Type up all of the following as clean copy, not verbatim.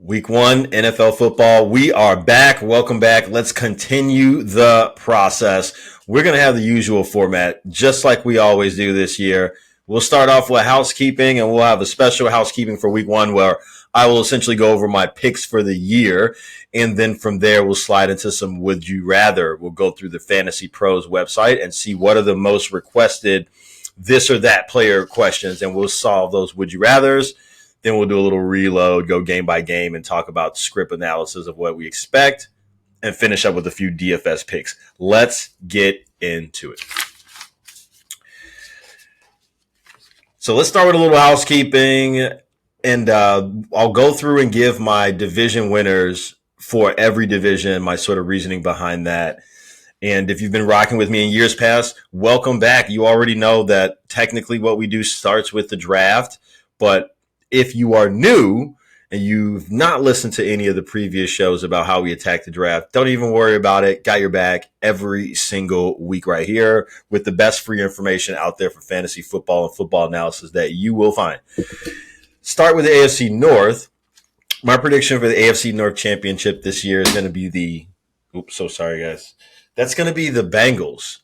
Week 1, NFL football. We are back. Welcome back. Let's continue the process. We're going to have the usual format, just like we always do this year. We'll start off with housekeeping, and we'll have a special housekeeping for Week 1 where I will essentially go over my picks for the year. And then from there, we'll slide into some Would You Rather. We'll go through the Fantasy Pros website and see what are the most requested this or that player questions, and we'll solve those Would You Rathers. Then we'll do a little reload, go game by game, and talk about script analysis of what we expect, and finish up with a few DFS picks. Let's get into it. So let's start with a little housekeeping, and I'll go through and give my division winners for every division, my sort of reasoning behind that. And if you've been rocking with me in years past, welcome back. You already know that technically what we do starts with the draft, but if you are new and you've not listened to any of the previous shows about how we attack the draft, don't even worry about it. Got your back every single week right here with the best free information out there for fantasy football and football analysis that you will find. Start with the AFC North. My prediction for the AFC North Championship this year is going to be that's going to be the Bengals.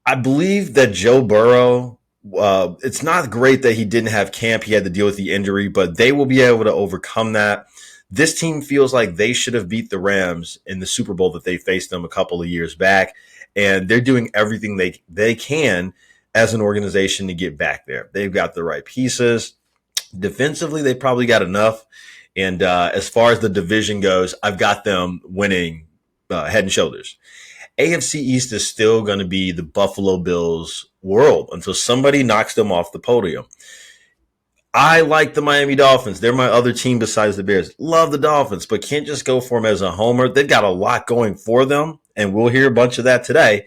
I believe that Joe Burrow, it's not great that he didn't have camp. He had to deal with the injury, but they will be able to overcome that. This team feels like they should have beat the Rams in the Super Bowl that they faced them a couple of years back, and they're doing everything they can as an organization to get back there. They've got the right pieces. Defensively, they probably got enough. And as far as the division goes, I've got them winning head and shoulders. AFC East is still going to be the Buffalo Bills world until somebody knocks them off the podium. I like the Miami Dolphins. They're my other team besides the Bears. Love the Dolphins, but can't just go for them as a homer. They've got a lot going for them, and we'll hear a bunch of that today.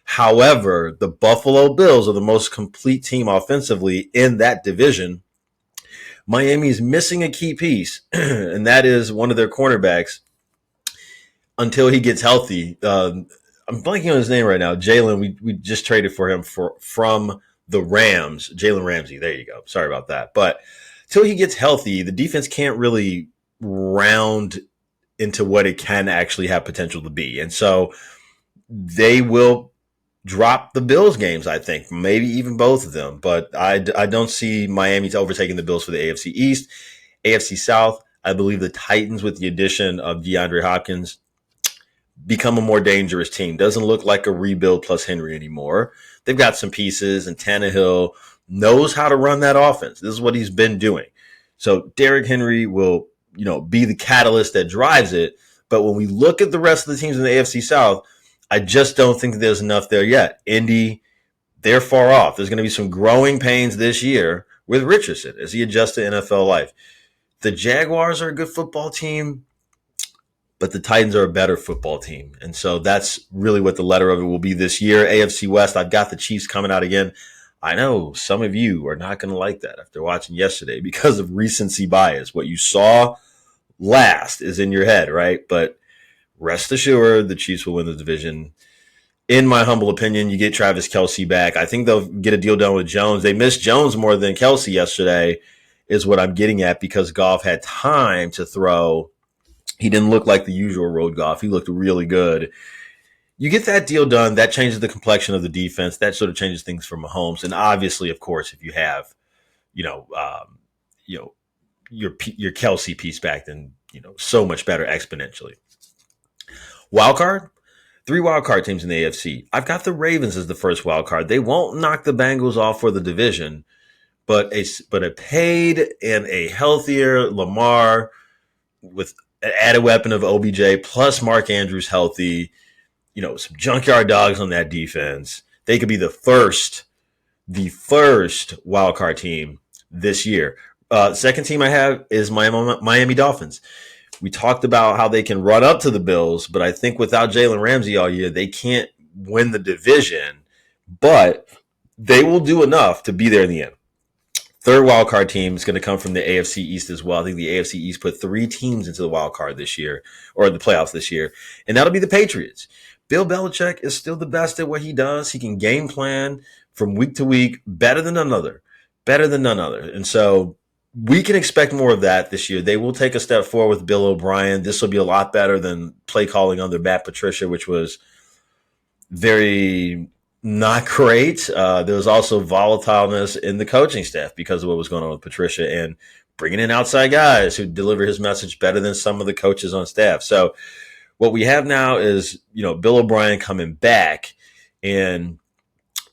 However, the Buffalo Bills are the most complete team offensively in that division. Miami is missing a key piece, and that is one of their cornerbacks until he gets healthy. I'm blanking on his name right now. Jalen, we just traded for him from the Rams. Jalen Ramsey, there you go. Sorry about that. But until he gets healthy, the defense can't really round into what it can actually have potential to be. And so they will drop the Bills games, I think, maybe even both of them. But I don't see Miami overtaking the Bills for the AFC East. AFC South, I believe the Titans, with the addition of DeAndre Hopkins, become a more dangerous team. Doesn't look like a rebuild plus Henry anymore. They've got some pieces, and Tannehill knows how to run that offense. This is what he's been doing. So Derrick Henry will, be the catalyst that drives it. But when we look at the rest of the teams in the AFC South, I just don't think there's enough there yet. Indy, they're far off. There's going to be some growing pains this year with Richardson as he adjusts to NFL life. The Jaguars are a good football team, but the Titans are a better football team. And so that's really what the letter of it will be this year. AFC West, I've got the Chiefs coming out again. I know some of you are not going to like that after watching yesterday because of recency bias. What you saw last is in your head, right? But rest assured, the Chiefs will win the division. In my humble opinion, you get Travis Kelce back. I think they'll get a deal done with Jones. They missed Jones more than Kelce yesterday is what I'm getting at, because Goff had time to throw. He didn't look like the usual road Goff. He looked really good. You get that deal done, that changes the complexion of the defense. That sort of changes things for Mahomes. And obviously, of course, if you have, your Kelce piece back, then so much better exponentially. Wild card, 3 wild card teams in the AFC. I've got the Ravens as the first wild card. They won't knock the Bengals off for the division, but a paid and a healthier Lamar with an added weapon of OBJ plus Mark Andrews healthy, some junkyard dogs on that defense. They could be the first wild card team this year. Second team I have is Miami Dolphins. We talked about how they can run up to the Bills, but I think without Jalen Ramsey all year, they can't win the division, but they will do enough to be there in the end. Third wildcard team is going to come from the AFC East as well. I think the AFC East put 3 teams into the wild card this year, or the playoffs this year, and that'll be the Patriots. Bill Belichick is still the best at what he does. He can game plan from week to week better than none other. And so We can expect more of that this year. They will take a step forward with Bill O'Brien. This will be a lot better than play calling under Matt Patricia, which was very not great. There was also volatileness in the coaching staff because of what was going on with Patricia and bringing in outside guys who deliver his message better than some of the coaches on staff. So what we have now is, Bill O'Brien coming back and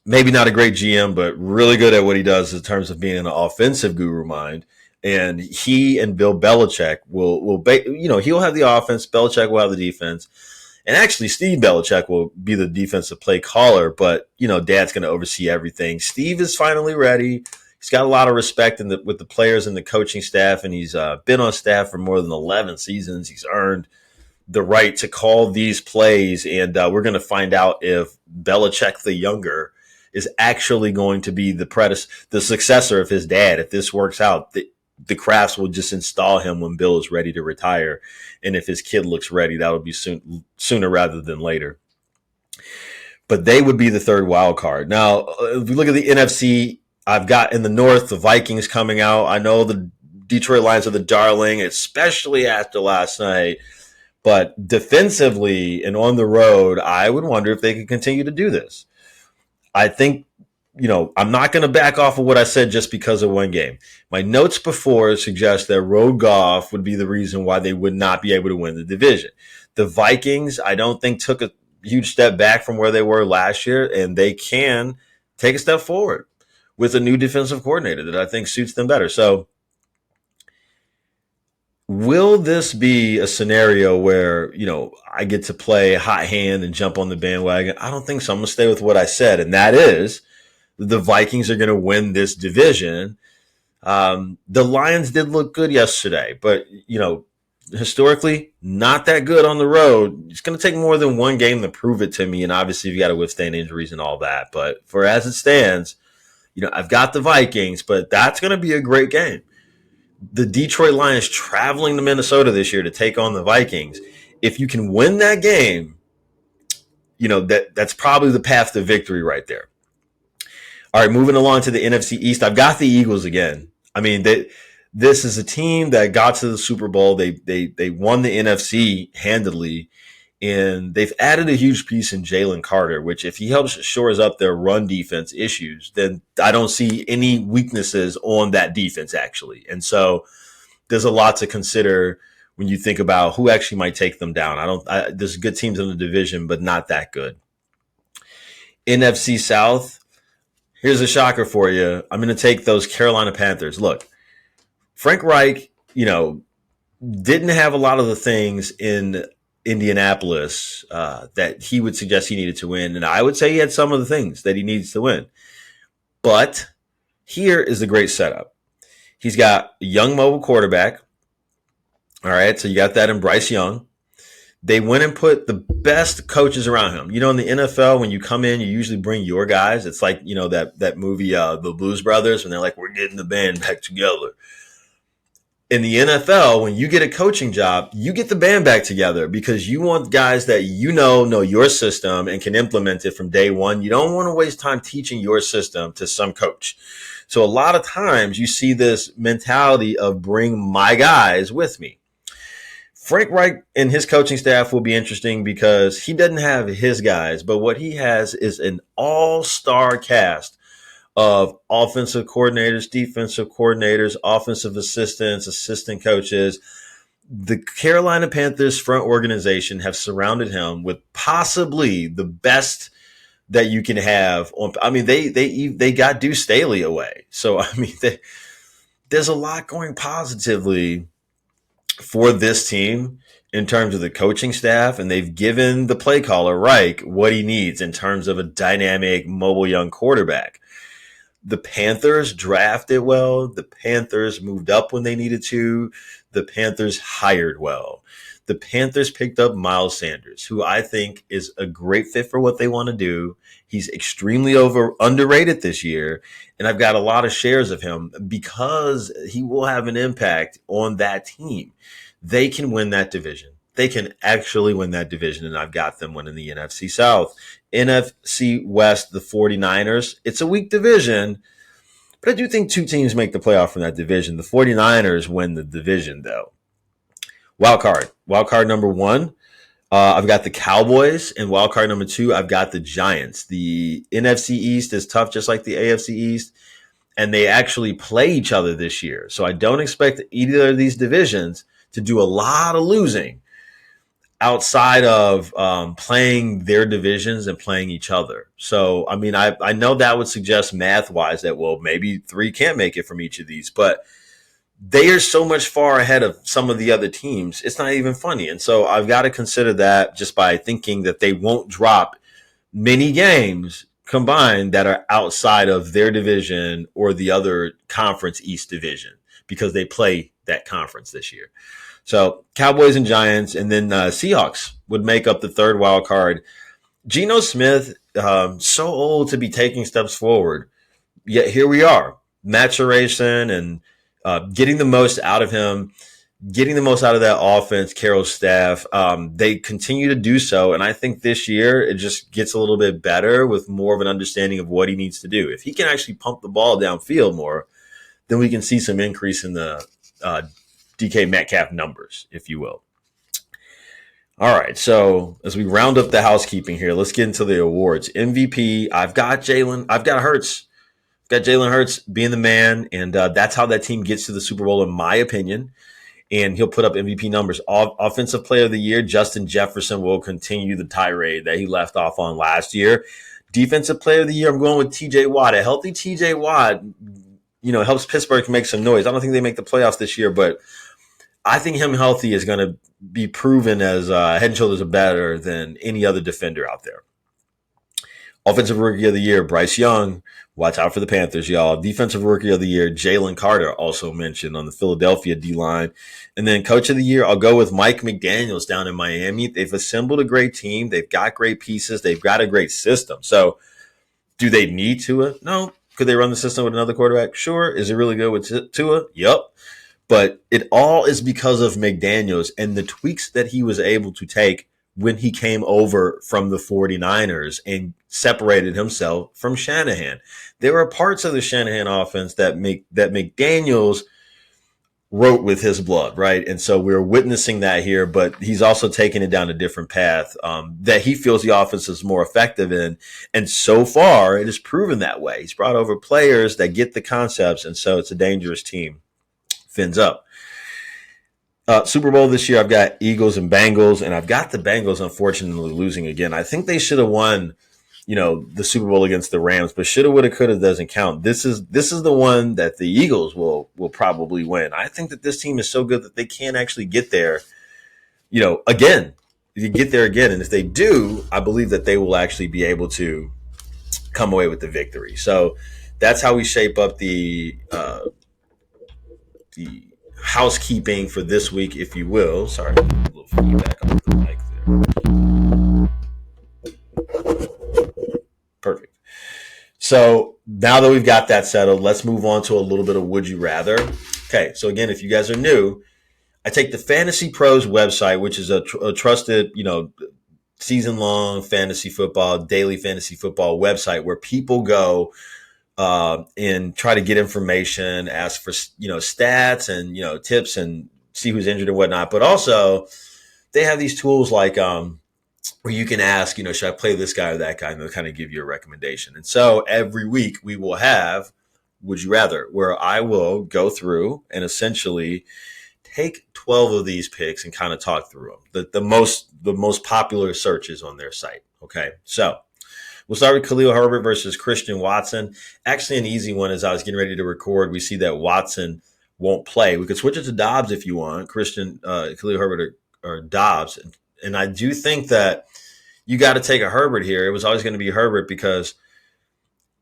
maybe not a great GM, but really good at what he does in terms of being an offensive guru mind. And he and Bill Belichick he'll have the offense. Belichick will have the defense. And actually, Steve Belichick will be the defensive play caller, but, Dad's going to oversee everything. Steve is finally ready. He's got a lot of respect with the players and the coaching staff, and he's been on staff for more than 11 seasons. He's earned the right to call these plays, and we're going to find out if Belichick the younger is actually going to be the successor of his dad. If this works out, the Crafts will just install him when Bill is ready to retire. And if his kid looks ready, that would be sooner rather than later. But they would be the third wild card. Now, if we look at the NFC, I've got in the North, the Vikings coming out. I know the Detroit Lions are the darling, especially after last night. But defensively and on the road, I would wonder if they could continue to do this. I think, I'm not going to back off of what I said just because of one game. My notes before suggest that road golf would be the reason why they would not be able to win the division. The Vikings, I don't think, took a huge step back from where they were last year, and they can take a step forward with a new defensive coordinator that I think suits them better. So will this be a scenario where, I get to play hot hand and jump on the bandwagon? I don't think so. I'm going to stay with what I said, and that is the Vikings are going to win this division. The Lions did look good yesterday, but, historically, not that good on the road. It's going to take more than one game to prove it to me, and obviously you've got to withstand injuries and all that. But for as it stands, I've got the Vikings, but that's going to be a great game. The Detroit Lions traveling to Minnesota this year to take on the Vikings. If you can win that game, that's probably the path to victory right there. All right, moving along to the NFC East, I've got the Eagles again. I mean, this is a team that got to the Super Bowl. They won the NFC handedly, and they've added a huge piece in Jalen Carter, which if he helps shores up their run defense issues, then I don't see any weaknesses on that defense, actually. And so there's a lot to consider when you think about who actually might take them down. There's good teams in the division, but not that good. NFC South, here's a shocker for you. I'm going to take those Carolina Panthers. Look, Frank Reich, didn't have a lot of the things in Indianapolis that he would suggest he needed to win. And I would say he had some of the things that he needs to win. But here is the great setup. He's got a young mobile quarterback. All right, so you got that in Bryce Young. They went and put the best coaches around him. In the NFL, when you come in, you usually bring your guys. It's like, that movie, The Blues Brothers, when they're like, we're getting the band back together. In the NFL, when you get a coaching job, you get the band back together because you want guys that know your system and can implement it from day one. You don't want to waste time teaching your system to some coach. So a lot of times you see this mentality of bring my guys with me. Frank Reich and his coaching staff will be interesting because he doesn't have his guys, but what he has is an all-star cast of offensive coordinators, defensive coordinators, offensive assistants, assistant coaches. The Carolina Panthers front organization have surrounded him with possibly the best that you can have. They got Deuce Staley away. So, there's a lot going positively for this team in terms of the coaching staff, and they've given the play caller, Reich, what he needs in terms of a dynamic, mobile young quarterback. The Panthers drafted well. The Panthers moved up when they needed to. The Panthers hired well. The Panthers picked up Miles Sanders, who I think is a great fit for what they want to do. He's extremely underrated this year, and I've got a lot of shares of him because he will have an impact on that team. They can win that division. They can actually win that division, and I've got them winning the NFC South. NFC West, the 49ers. It's a weak division. But I do think two teams make the playoff from that division. The 49ers win the division, though. Wild card. Wild card number one, I've got the Cowboys, and wild card number two, I've got the Giants. The NFC East is tough, just like the AFC East, and they actually play each other this year. So I don't expect either of these divisions to do a lot of losing outside of playing their divisions and playing each other. So, I mean, I know that would suggest math-wise that, well, maybe three can't make it from each of these, but they are so much far ahead of some of the other teams. It's not even funny. And so I've got to consider that just by thinking that they won't drop many games combined that are outside of their division or the other conference East division because they play that conference this year. So Cowboys and Giants, and then Seahawks would make up the third wild card. Geno Smith, so old to be taking steps forward, yet here we are, maturation and getting the most out of him, getting the most out of that offense, Carroll's staff. They continue to do so, and I think this year it just gets a little bit better with more of an understanding of what he needs to do. If he can actually pump the ball downfield more, then we can see some increase in the DK Metcalf numbers, if you will. All right, so as we round up the housekeeping here, let's get into the awards. MVP, I've got Hurts. I've got Jalen Hurts being the man, and that's how that team gets to the Super Bowl, in my opinion. And he'll put up MVP numbers. Offensive Player of the Year, Justin Jefferson will continue the tirade that he left off on last year. Defensive Player of the Year, I'm going with TJ Watt. A healthy TJ Watt, helps Pittsburgh make some noise. I don't think they make the playoffs this year, but I think him healthy is going to be proven as head and shoulders better than any other defender out there. Offensive Rookie of the Year, Bryce Young. Watch out for the Panthers, y'all. Defensive Rookie of the Year, Jalen Carter, also mentioned on the Philadelphia D-line. And then Coach of the Year, I'll go with Mike McDaniels down in Miami. They've assembled a great team. They've got great pieces. They've got a great system. So do they need Tua? No. Could they run the system with another quarterback? Sure. Is it really good with Tua? Yep. But it all is because of McDaniels and the tweaks that he was able to take when he came over from the 49ers and separated himself from Shanahan. There are parts of the Shanahan offense that McDaniels wrote with his blood, right? And so we're witnessing that here, but he's also taking it down a different path that he feels the offense is more effective in. And so far, it has proven that way. He's brought over players that get the concepts, and so it's a dangerous team. Fins up. Super Bowl this year, I've got Eagles and Bengals, and I've got the Bengals unfortunately losing again. I think they should have won, the Super Bowl against the Rams, but shoulda, woulda, coulda doesn't count. This is the one that the Eagles will probably win. I think that this team is so good that they can actually get there, again. You get there again, and if they do, I believe that they will actually be able to come away with the victory. So that's how we shape up the housekeeping for this week, if you will. Sorry, a little feedback on the mic there. Perfect. So now that we've got that settled, let's move on to a little bit of Would You Rather. Okay, so again, if you guys are new, I take the Fantasy Pros website, which is a trusted, season-long fantasy football, daily fantasy football website where people go and try to get information, ask for, stats and, tips and see who's injured and whatnot. But also they have these tools like where you can ask, should I play this guy or that guy? And they'll kind of give you a recommendation. And so every week we will have Would You Rather, where I will go through and essentially take 12 of these picks and kind of talk through them. The most popular searches on their site. Okay. So we'll start with Khalil Herbert versus Christian Watson. Actually, an easy one. As I was getting ready to record, we see that Watson won't play. We could switch it to Dobbs if you want, Khalil Herbert or Dobbs. And I do think that you got to take a Herbert here. It was always going to be Herbert because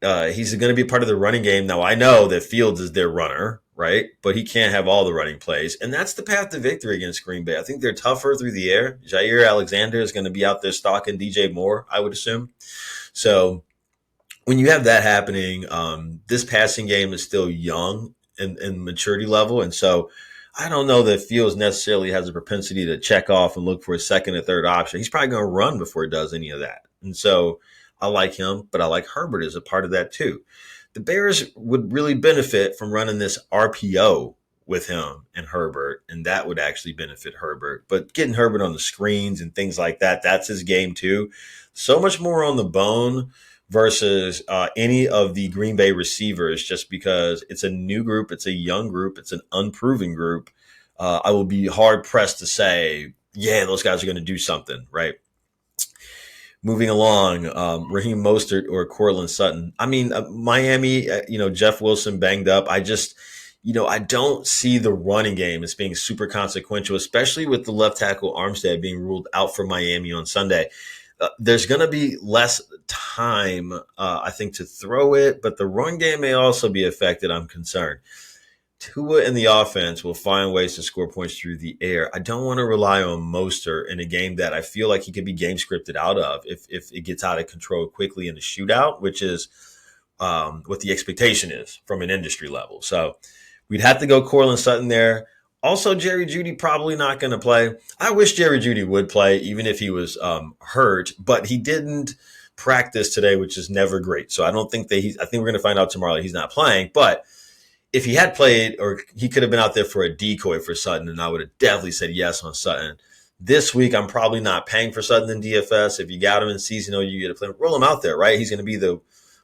he's going to be part of the running game. Now, I know that Fields is their runner, right? But he can't have all the running plays. And that's the path to victory against Green Bay. I think they're tougher through the air. Jair Alexander is going to be out there stalking DJ Moore, I would assume. So when you have that happening, this passing game is still young in maturity level. And so I don't know that Fields necessarily has a propensity to check off and look for a second or third option. He's probably going to run before he does any of that. And so I like him, but I like Herbert as a part of that too. The Bears would really benefit from running this RPO with him and Herbert, and that would actually benefit Herbert. But getting Herbert on the screens and things like that, that's his game too. So much more on the bone versus any of the Green Bay receivers, just because it's a new group, it's a young group, it's an unproven group. I will be hard pressed to say, yeah, those guys are going to do something, right? Moving along, Raheem Mostert or Cortland Sutton. I mean, Miami, Jeff Wilson banged up. I don't see the running game as being super consequential, especially with the left tackle Armstead being ruled out for Miami on Sunday. There's going to be less time, I think, to throw it, but the run game may also be affected. I'm concerned. Tua and the offense will find ways to score points through the air. I don't want to rely on Mostert in a game that I feel like he could be game scripted out of if it gets out of control quickly in the shootout, which is what the expectation is from an industry level. So we'd have to go Cortland Sutton there. Also, Jerry Jeudy probably not going to play. I wish Jerry Jeudy would play, even if he was hurt, but he didn't practice today, which is never great. So I don't think I think we're going to find out tomorrow that he's not playing. But if he had played, or he could have been out there for a decoy for Sutton, and I would have definitely said yes on Sutton. This week, I'm probably not paying for Sutton in DFS. If you got him in seasonal, you get to play. Roll him out there, right? He's going to be the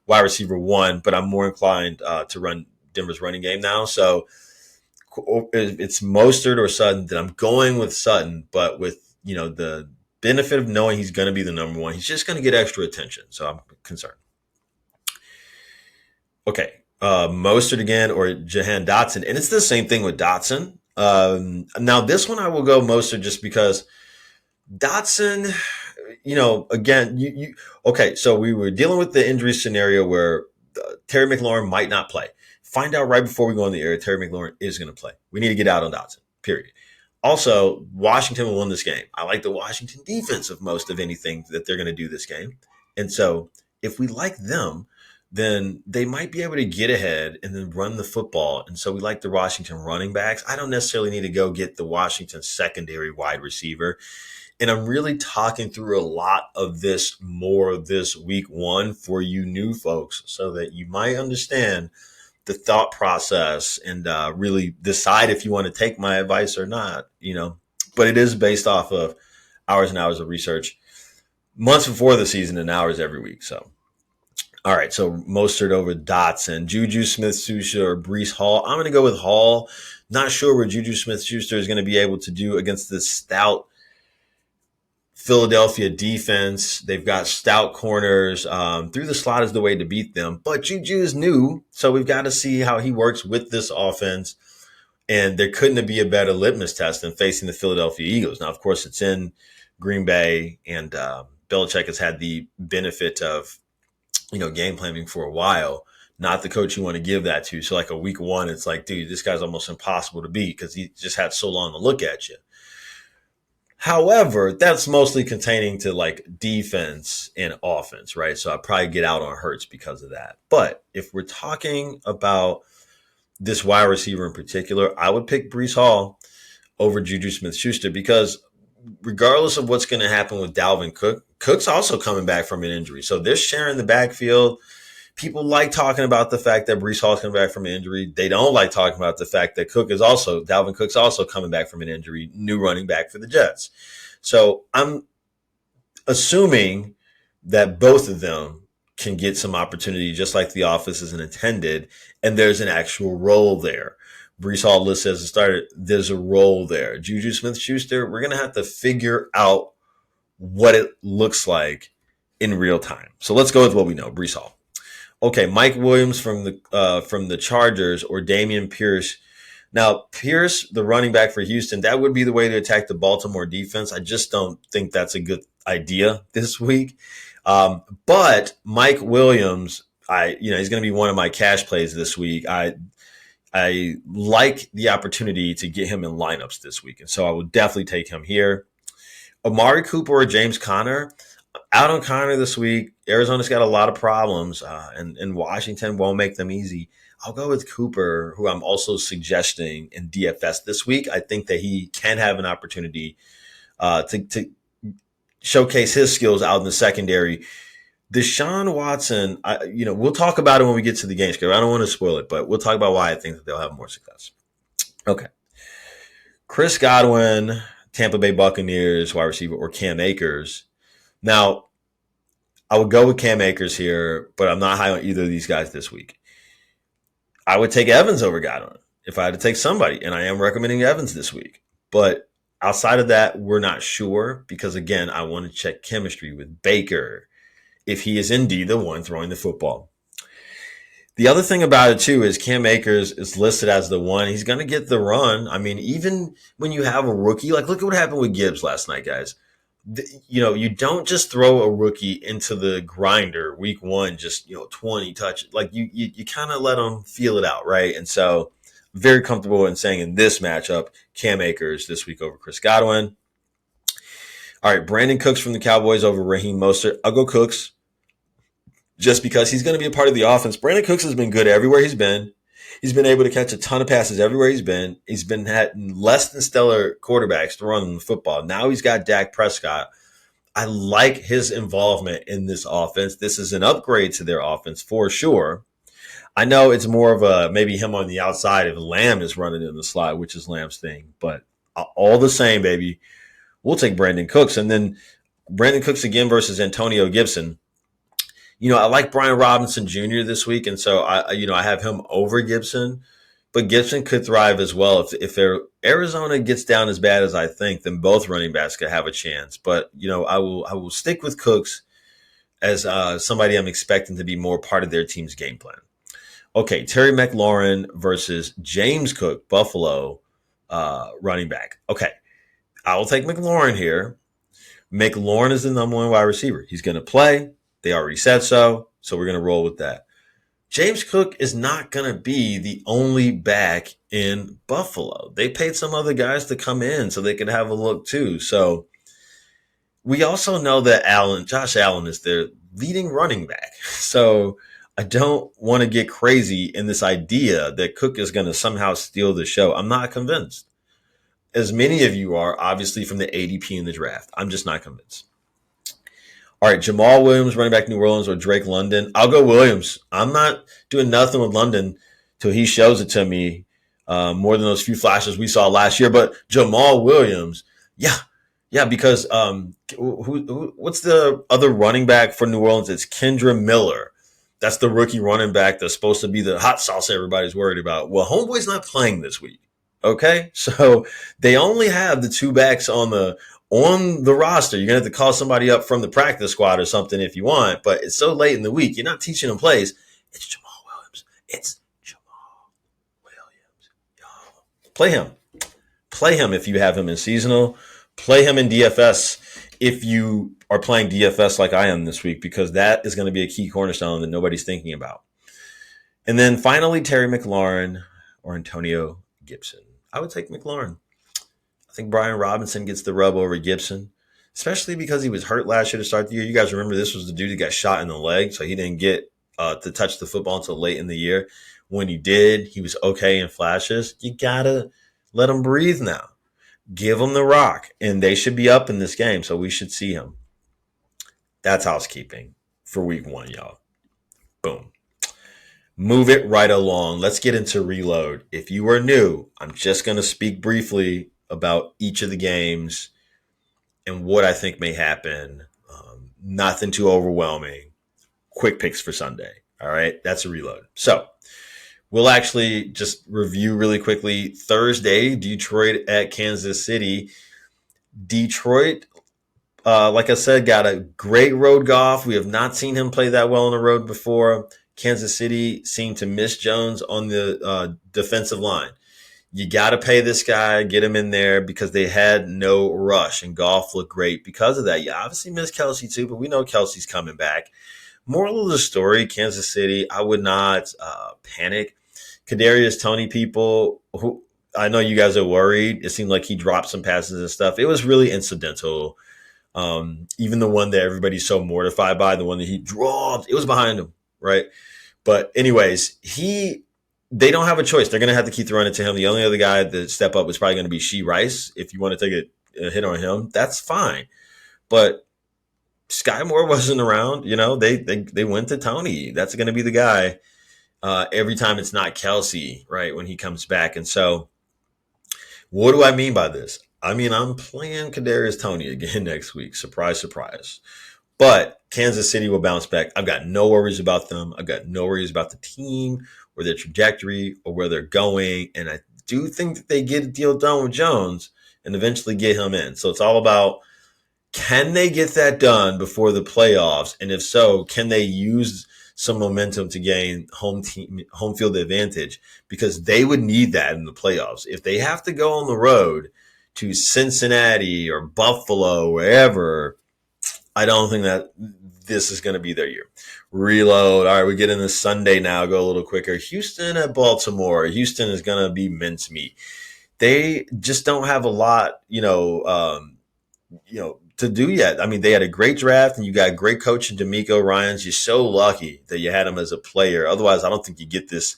wide receiver 1, but I'm more inclined to run Denver's running game now. So it's Mostert or Sutton. That I'm going with Sutton, but with the benefit of knowing he's going to be the number 1, he's just going to get extra attention. So I'm concerned. Okay. Mostert again or Jahan Dotson. And it's the same thing with Dotson. Now, this one I will go Mostert just because Dotson, again, okay, so we were dealing with the injury scenario where Terry McLaurin might not play. Find out right before we go on the air, Terry McLaurin is going to play. We need to get out on Dotson, period. Also, Washington will win this game. I like the Washington defense of most of anything that they're going to do this game. And so if we like them, then they might be able to get ahead and then run the football. And so we like the Washington running backs. I don't necessarily need to go get the Washington secondary wide receiver. And I'm really talking through a lot of this more this week 1 for you new folks so that you might understand the thought process and really decide if you want to take my advice or not, But it is based off of hours and hours of research months before the season and hours every week. So. All right, so Mostert over Dotson, Juju Smith-Schuster or Breece Hall. I'm going to go with Hall. Not sure what Juju Smith-Schuster is going to be able to do against this stout Philadelphia defense. They've got stout corners. Through the slot is the way to beat them. But Juju is new, so we've got to see how he works with this offense. And there couldn't be a better litmus test than facing the Philadelphia Eagles. Now, of course, it's in Green Bay, and Belichick has had the benefit of game planning for a while, not the coach you want to give that to. So like a week 1, it's like, dude, this guy's almost impossible to beat because he just had so long to look at you. However, that's mostly containing to like defense and offense, right? So I'd probably get out on Hurts because of that. But if we're talking about this wide receiver in particular, I would pick Breece Hall over Juju Smith-Schuster because regardless of what's going to happen with Dalvin Cook, Cook's also coming back from an injury. So they're sharing the backfield. People like talking about the fact that Breece Hall's coming back from an injury. They don't like talking about the fact that Dalvin Cook's also coming back from an injury, new running back for the Jets. So I'm assuming that both of them can get some opportunity just like the office is intended, and there's an actual role there. Breece Hall listed as a starter, there's a role there. Juju Smith-Schuster, we're going to have to figure out what it looks like in real time. So let's go with what we know, Breece Hall. Okay, Mike Williams from the Chargers or Dameon Pierce. Now, Pierce, the running back for Houston, that would be the way to attack the Baltimore defense. I just don't think that's a good idea this week. But Mike Williams, he's going to be one of my cash plays this week. I like the opportunity to get him in lineups this week, and so I would definitely take him here. Amari Cooper or James Conner. Out on Conner this week. Arizona's got a lot of problems, and Washington won't make them easy. I'll go with Cooper, who I'm also suggesting in DFS this week. I think that he can have an opportunity to showcase his skills out in the secondary. Deshaun Watson, we'll talk about it when we get to the game script. I don't want to spoil it, but we'll talk about why I think that they'll have more success. Okay. Chris Godwin, Tampa Bay Buccaneers wide receiver, or Cam Akers. Now, I would go with Cam Akers here, but I'm not high on either of these guys this week. I would take Evans over Godwin if I had to take somebody, and I am recommending Evans this week. But outside of that, we're not sure because, again, I want to check chemistry with Baker if he is indeed the one throwing the football. The other thing about it, too, is Cam Akers is listed as the one. He's going to get the run. I mean, even when you have a rookie, like look at what happened with Gibbs last night, guys. You don't just throw a rookie into the grinder week one, just 20 touches. Like you kind of let them feel it out, right? And so, very comfortable in saying in this matchup, Cam Akers this week over Chris Godwin. All right, Brandon Cooks from the Cowboys over Raheem Mostert. I'll go Cooks just because he's going to be a part of the offense. Brandon Cooks has been good everywhere he's been. He's been able to catch a ton of passes everywhere he's been. He's been had less than stellar quarterbacks to run the football. Now he's got Dak Prescott. I like his involvement in this offense. This is an upgrade to their offense for sure. I know it's more of a maybe him on the outside if Lamb is running in the slot, which is Lamb's thing. But all the same, baby, we'll take Brandon Cooks. And then Brandon Cooks again versus Antonio Gibson. I like Brian Robinson Jr. this week, and so I have him over Gibson, but Gibson could thrive as well. If Arizona gets down as bad as I think, then both running backs could have a chance. But I will stick with Cooks as somebody I'm expecting to be more part of their team's game plan. Okay, Terry McLaurin versus James Cook, Buffalo running back. Okay, I will take McLaurin here. McLaurin is the number one wide receiver. He's going to play. They already said so we're going to roll with that. James Cook is not going to be the only back in Buffalo. They paid some other guys to come in so they could have a look too. So we also know that Josh Allen is their leading running back. So I don't want to get crazy in this idea that Cook is going to somehow steal the show. I'm not convinced. As many of you are, obviously, from the ADP in the draft. I'm just not convinced. All right, Jamal Williams, running back New Orleans, or Drake London. I'll go Williams. I'm not doing nothing with London till he shows it to me more than those few flashes we saw last year. But Jamal Williams, yeah, because what's the other running back for New Orleans? It's Kendra Miller. That's the rookie running back that's supposed to be the hot sauce everybody's worried about. Well, homeboy's not playing this week, okay? So they only have the two backs on the roster. You're going to have to call somebody up from the practice squad or something if you want, but it's so late in the week. You're not teaching them plays. It's Jamal Williams. It's Jamal Williams. Yo. Play him if you have him in seasonal. Play him in DFS if you are playing DFS like I am this week, because that is going to be a key cornerstone that nobody's thinking about. And then finally, Terry McLaurin or Antonio Gibson. I would take McLaurin. I think Brian Robinson gets the rub over Gibson, especially because he was hurt last year to start the year. You guys remember this was the dude who got shot in the leg, so he didn't get to touch the football until late in the year. When he did, he was okay in flashes. You got to let him breathe now. Give him the rock, and they should be up in this game, so we should see him. That's housekeeping for week one, y'all. Boom. Move it right along. Let's get into reload. If you are new, I'm just going to speak briefly about each of the games and what I think may happen. Nothing too overwhelming. Quick picks for Sunday. All right, that's a reload. So we'll actually just review really quickly. Thursday, Detroit at Kansas City. Detroit, like I said, got a great road golf. We have not seen him play that well on the road before. Kansas City seemed to miss Jones on the defensive line. You got to pay this guy, get him in there because they had no rush, and golf looked great because of that. You obviously miss Kelsey too, but we know Kelsey's coming back. Moral of the story, Kansas City, I would not panic. Kadarius Toney people, who I know you guys are worried. It seemed like he dropped some passes and stuff. It was really incidental. Even the one that everybody's so mortified by, the one that he dropped, it was behind him, right? But anyways, they don't have a choice. They're going to have to keep throwing it to him. The only other guy that step up is probably going to be Shee Rice. If you want to take a hit on him, that's fine. But Sky Moore wasn't around. They went to Tony. That's going to be the guy every time it's not Kelsey, right, when he comes back. And so what do I mean by this? I mean, I'm playing Kadarius Toney again next week. Surprise, surprise. But Kansas City will bounce back. I've got no worries about them. I've got no worries about the team or their trajectory or where they're going. And I do think that they get a deal done with Jones and eventually get him in. So it's all about, can they get that done before the playoffs? And if so, can they use some momentum to gain home field advantage? Because they would need that in the playoffs. If they have to go on the road to Cincinnati or Buffalo, wherever, I don't think that this is going to be their year. Reload. All right, we get into Sunday now. Go a little quicker. Houston at Baltimore. Houston is going to be mincemeat. They just don't have a lot, to do yet. I mean, they had a great draft, and you got great coach in D'Amico Ryans. You're so lucky that you had him as a player. Otherwise, I don't think you get this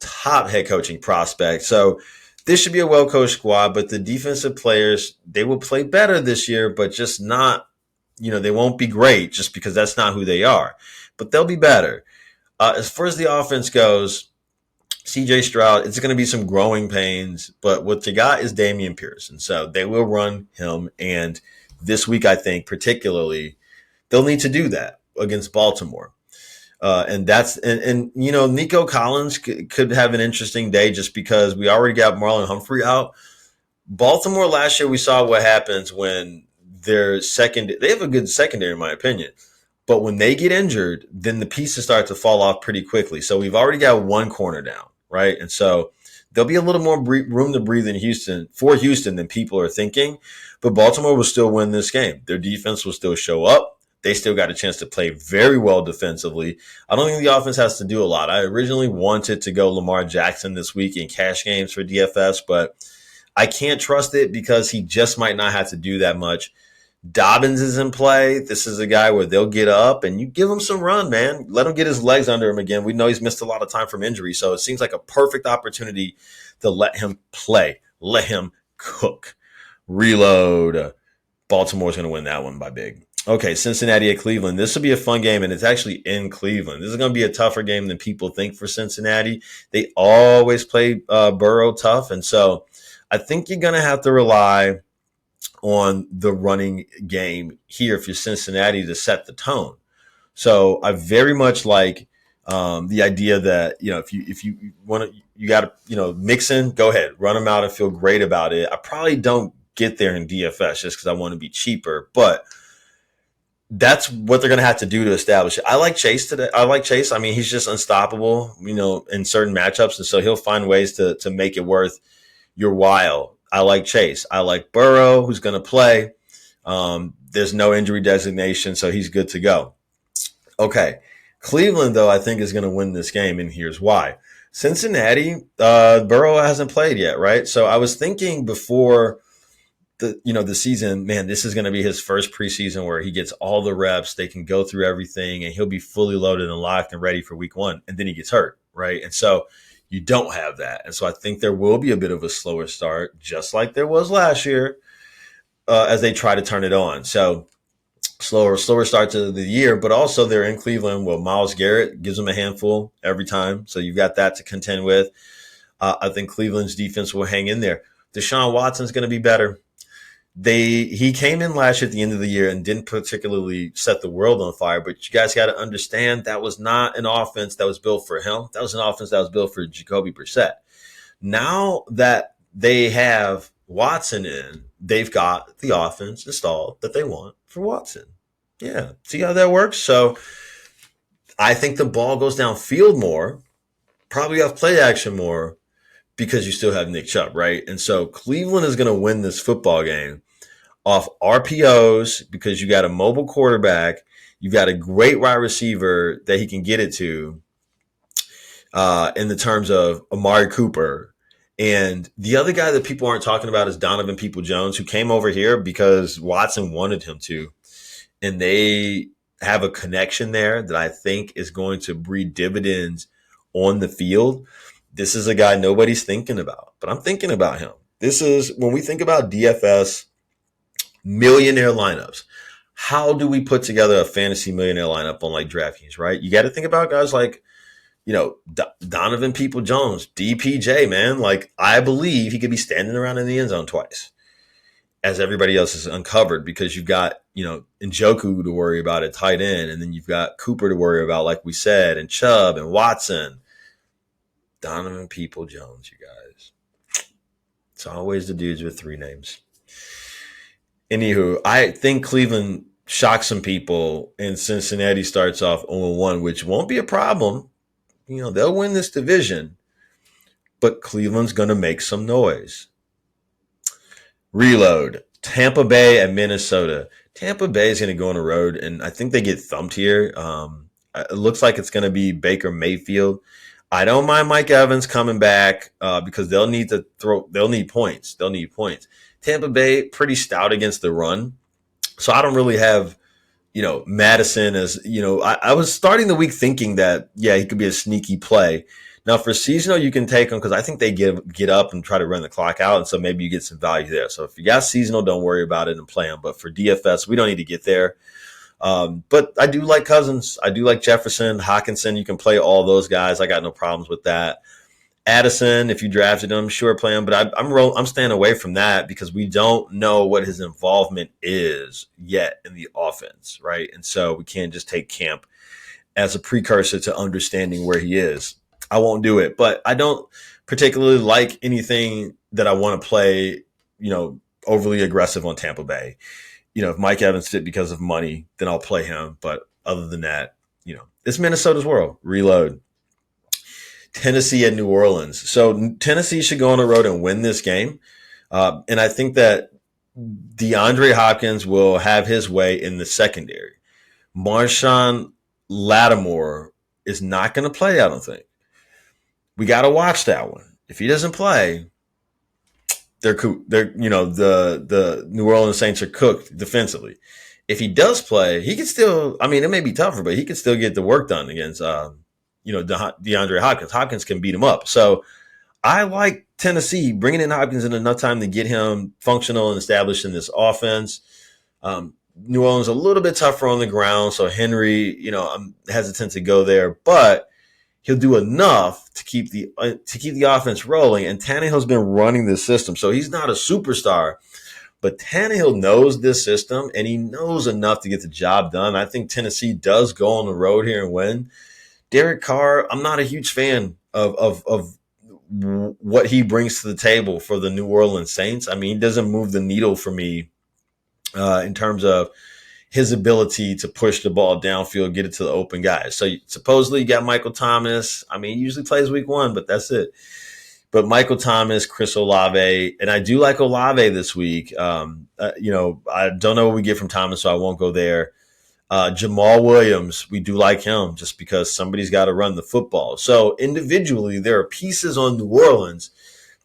top head coaching prospect. So this should be a well-coached squad, but the defensive players, they will play better this year, but just not, they won't be great just because that's not who they are. But they'll be better. As far as the offense goes, CJ Stroud, it's going to be some growing pains, but what you got is Dameon Pierce. And so they will run him. And this week, I think, particularly, they'll need to do that against Baltimore. And Nico Collins could have an interesting day just because we already got Marlon Humphrey out. Baltimore last year, we saw what happens when they have a good secondary, in my opinion. But when they get injured, then the pieces start to fall off pretty quickly. So we've already got one corner down, right? And so there'll be a little more room to breathe in Houston than people are thinking. But Baltimore will still win this game. Their defense will still show up. They still got a chance to play very well defensively. I don't think the offense has to do a lot. I originally wanted to go Lamar Jackson this week in cash games for DFS, but I can't trust it because he just might not have to do that much. Dobbins is in play. This is a guy where they'll get up and you give him some run, man. Let him get his legs under him again. We know he's missed a lot of time from injury, so it seems like a perfect opportunity to let him play, let him cook. Reload. Baltimore's going to win that one by big. Okay, Cincinnati at Cleveland. This will be a fun game, and it's actually in Cleveland. This is going to be a tougher game than people think for Cincinnati. They always play Burrow tough, and so I think you're going to have to rely on the running game here for Cincinnati to set the tone. So I very much like the idea that, if you want to, you got to, Mixon, go ahead, run them out and feel great about it. I probably don't get there in DFS just because I want to be cheaper, but that's what they're going to have to do to establish it. I like Chase today. I mean, he's just unstoppable, in certain matchups. And so he'll find ways to make it worth your while. I like Chase. I like Burrow, who's going to play. There's no injury designation, so he's good to go. Okay. Cleveland, though, I think is going to win this game, and here's why. Cincinnati, Burrow hasn't played yet, right? So I was thinking before the season, man, this is going to be his first preseason where he gets all the reps. They can go through everything, and he'll be fully loaded and locked and ready for week 1. And then he gets hurt, right? And so you don't have that. And so I think there will be a bit of a slower start, just like there was last year, as they try to turn it on. So slower start to the year, but also they're in Cleveland. Well, Myles Garrett gives them a handful every time. So you've got that to contend with. I think Cleveland's defense will hang in there. Deshaun Watson's going to be better. He came in last year at the end of the year and didn't particularly set the world on fire, but you guys got to understand that was not an offense that was built for him. That was an offense that was built for Jacoby Brissett. Now that they have Watson in, they've got the offense installed that they want for Watson. Yeah. See how that works? So I think the ball goes downfield more, probably off play action more, because you still have Nick Chubb, right? And so Cleveland is going to win this football game off RPOs because you got a mobile quarterback. You've got a great wide receiver that he can get it to in the terms of Amari Cooper. And the other guy that people aren't talking about is Donovan Peoples-Jones, who came over here because Watson wanted him to. And they have a connection there that I think is going to breed dividends on the field. This is a guy nobody's thinking about, but I'm thinking about him. This is when we think about DFS millionaire lineups. how do we put together a fantasy millionaire lineup on like DraftKings, right? You got to think about guys like, Donovan People-Jones, DPJ, man. Like, I believe he could be standing around in the end zone twice as everybody else is uncovered because you've got, Njoku to worry about at tight end, and then you've got Cooper to worry about, like we said, and Chubb and Watson. Donovan People-Jones, you guys. It's always the dudes with 3 names. Anywho, I think Cleveland shocks some people and Cincinnati starts off 0-1, which won't be a problem. They'll win this division, but Cleveland's going to make some noise. Reload. Tampa Bay and Minnesota. Tampa Bay is going to go on the road, and I think they get thumped here. It looks like it's going to be Baker Mayfield. I don't mind Mike Evans coming back because they'll need points. They'll need points. Tampa Bay, pretty stout against the run. So I don't really have, Madison as, I was starting the week thinking that, yeah, he could be a sneaky play. Now for seasonal, you can take him because I think they get up and try to run the clock out. And so maybe you get some value there. So if you got seasonal, don't worry about it and play him. But for DFS, we don't need to get there. But I do like Cousins. I do like Jefferson, Hawkinson. You can play all those guys. I got no problems with that. Addison, if you drafted him, sure, play him. But I'm staying away from that because we don't know what his involvement is yet in the offense, right? And so we can't just take camp as a precursor to understanding where he is. I won't do it. But I don't particularly like anything that I want to play, overly aggressive on Tampa Bay. If Mike Evans did because of money, then I'll play him. But other than that, it's Minnesota's world. Reload. Tennessee and New Orleans. So Tennessee should go on the road and win this game. And I think that DeAndre Hopkins will have his way in the secondary. Marshawn Lattimore is not going to play, I don't think. We got to watch that one. If he doesn't play, the New Orleans Saints are cooked defensively. If he does play, he can still, it may be tougher, but he can still get the work done against, DeAndre Hopkins. Hopkins can beat him up. So I like Tennessee bringing in Hopkins in enough time to get him functional and established in this offense. New Orleans a little bit tougher on the ground. So Henry, I'm hesitant to go there, but he'll do enough to keep the offense rolling. And Tannehill's been running this system. So he's not a superstar, but Tannehill knows this system and he knows enough to get the job done. I think Tennessee does go on the road here and win. Derek Carr, I'm not a huge fan of what he brings to the table for the New Orleans Saints. He doesn't move the needle for me in terms of his ability to push the ball downfield, get it to the open guys. So supposedly you got Michael Thomas. He usually plays week 1, but that's it. But Michael Thomas, Chris Olave, and I do like Olave this week. I don't know what we get from Thomas, so I won't go there. Jamal Williams, we do like him just because somebody's got to run the football. So individually, there are pieces on New Orleans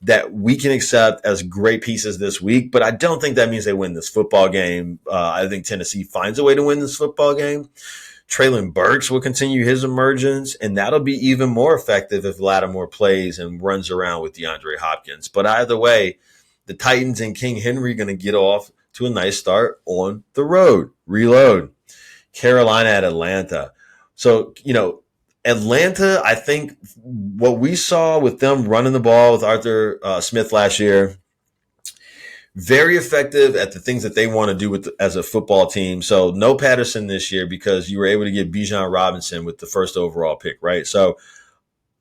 that we can accept as great pieces this week, but I don't think that means they win this football game. I think Tennessee finds a way to win this football game. Traylon Burks will continue his emergence, and that'll be even more effective if Lattimore plays and runs around with DeAndre Hopkins. But either way, the Titans and King Henry are going to get off to a nice start on the road. Reload. Carolina at Atlanta. So, Atlanta, I think what we saw with them running the ball with Arthur Smith last year, very effective at the things that they want to do as a football team. So no Patterson this year because you were able to get Bijan Robinson with the first overall pick, right? So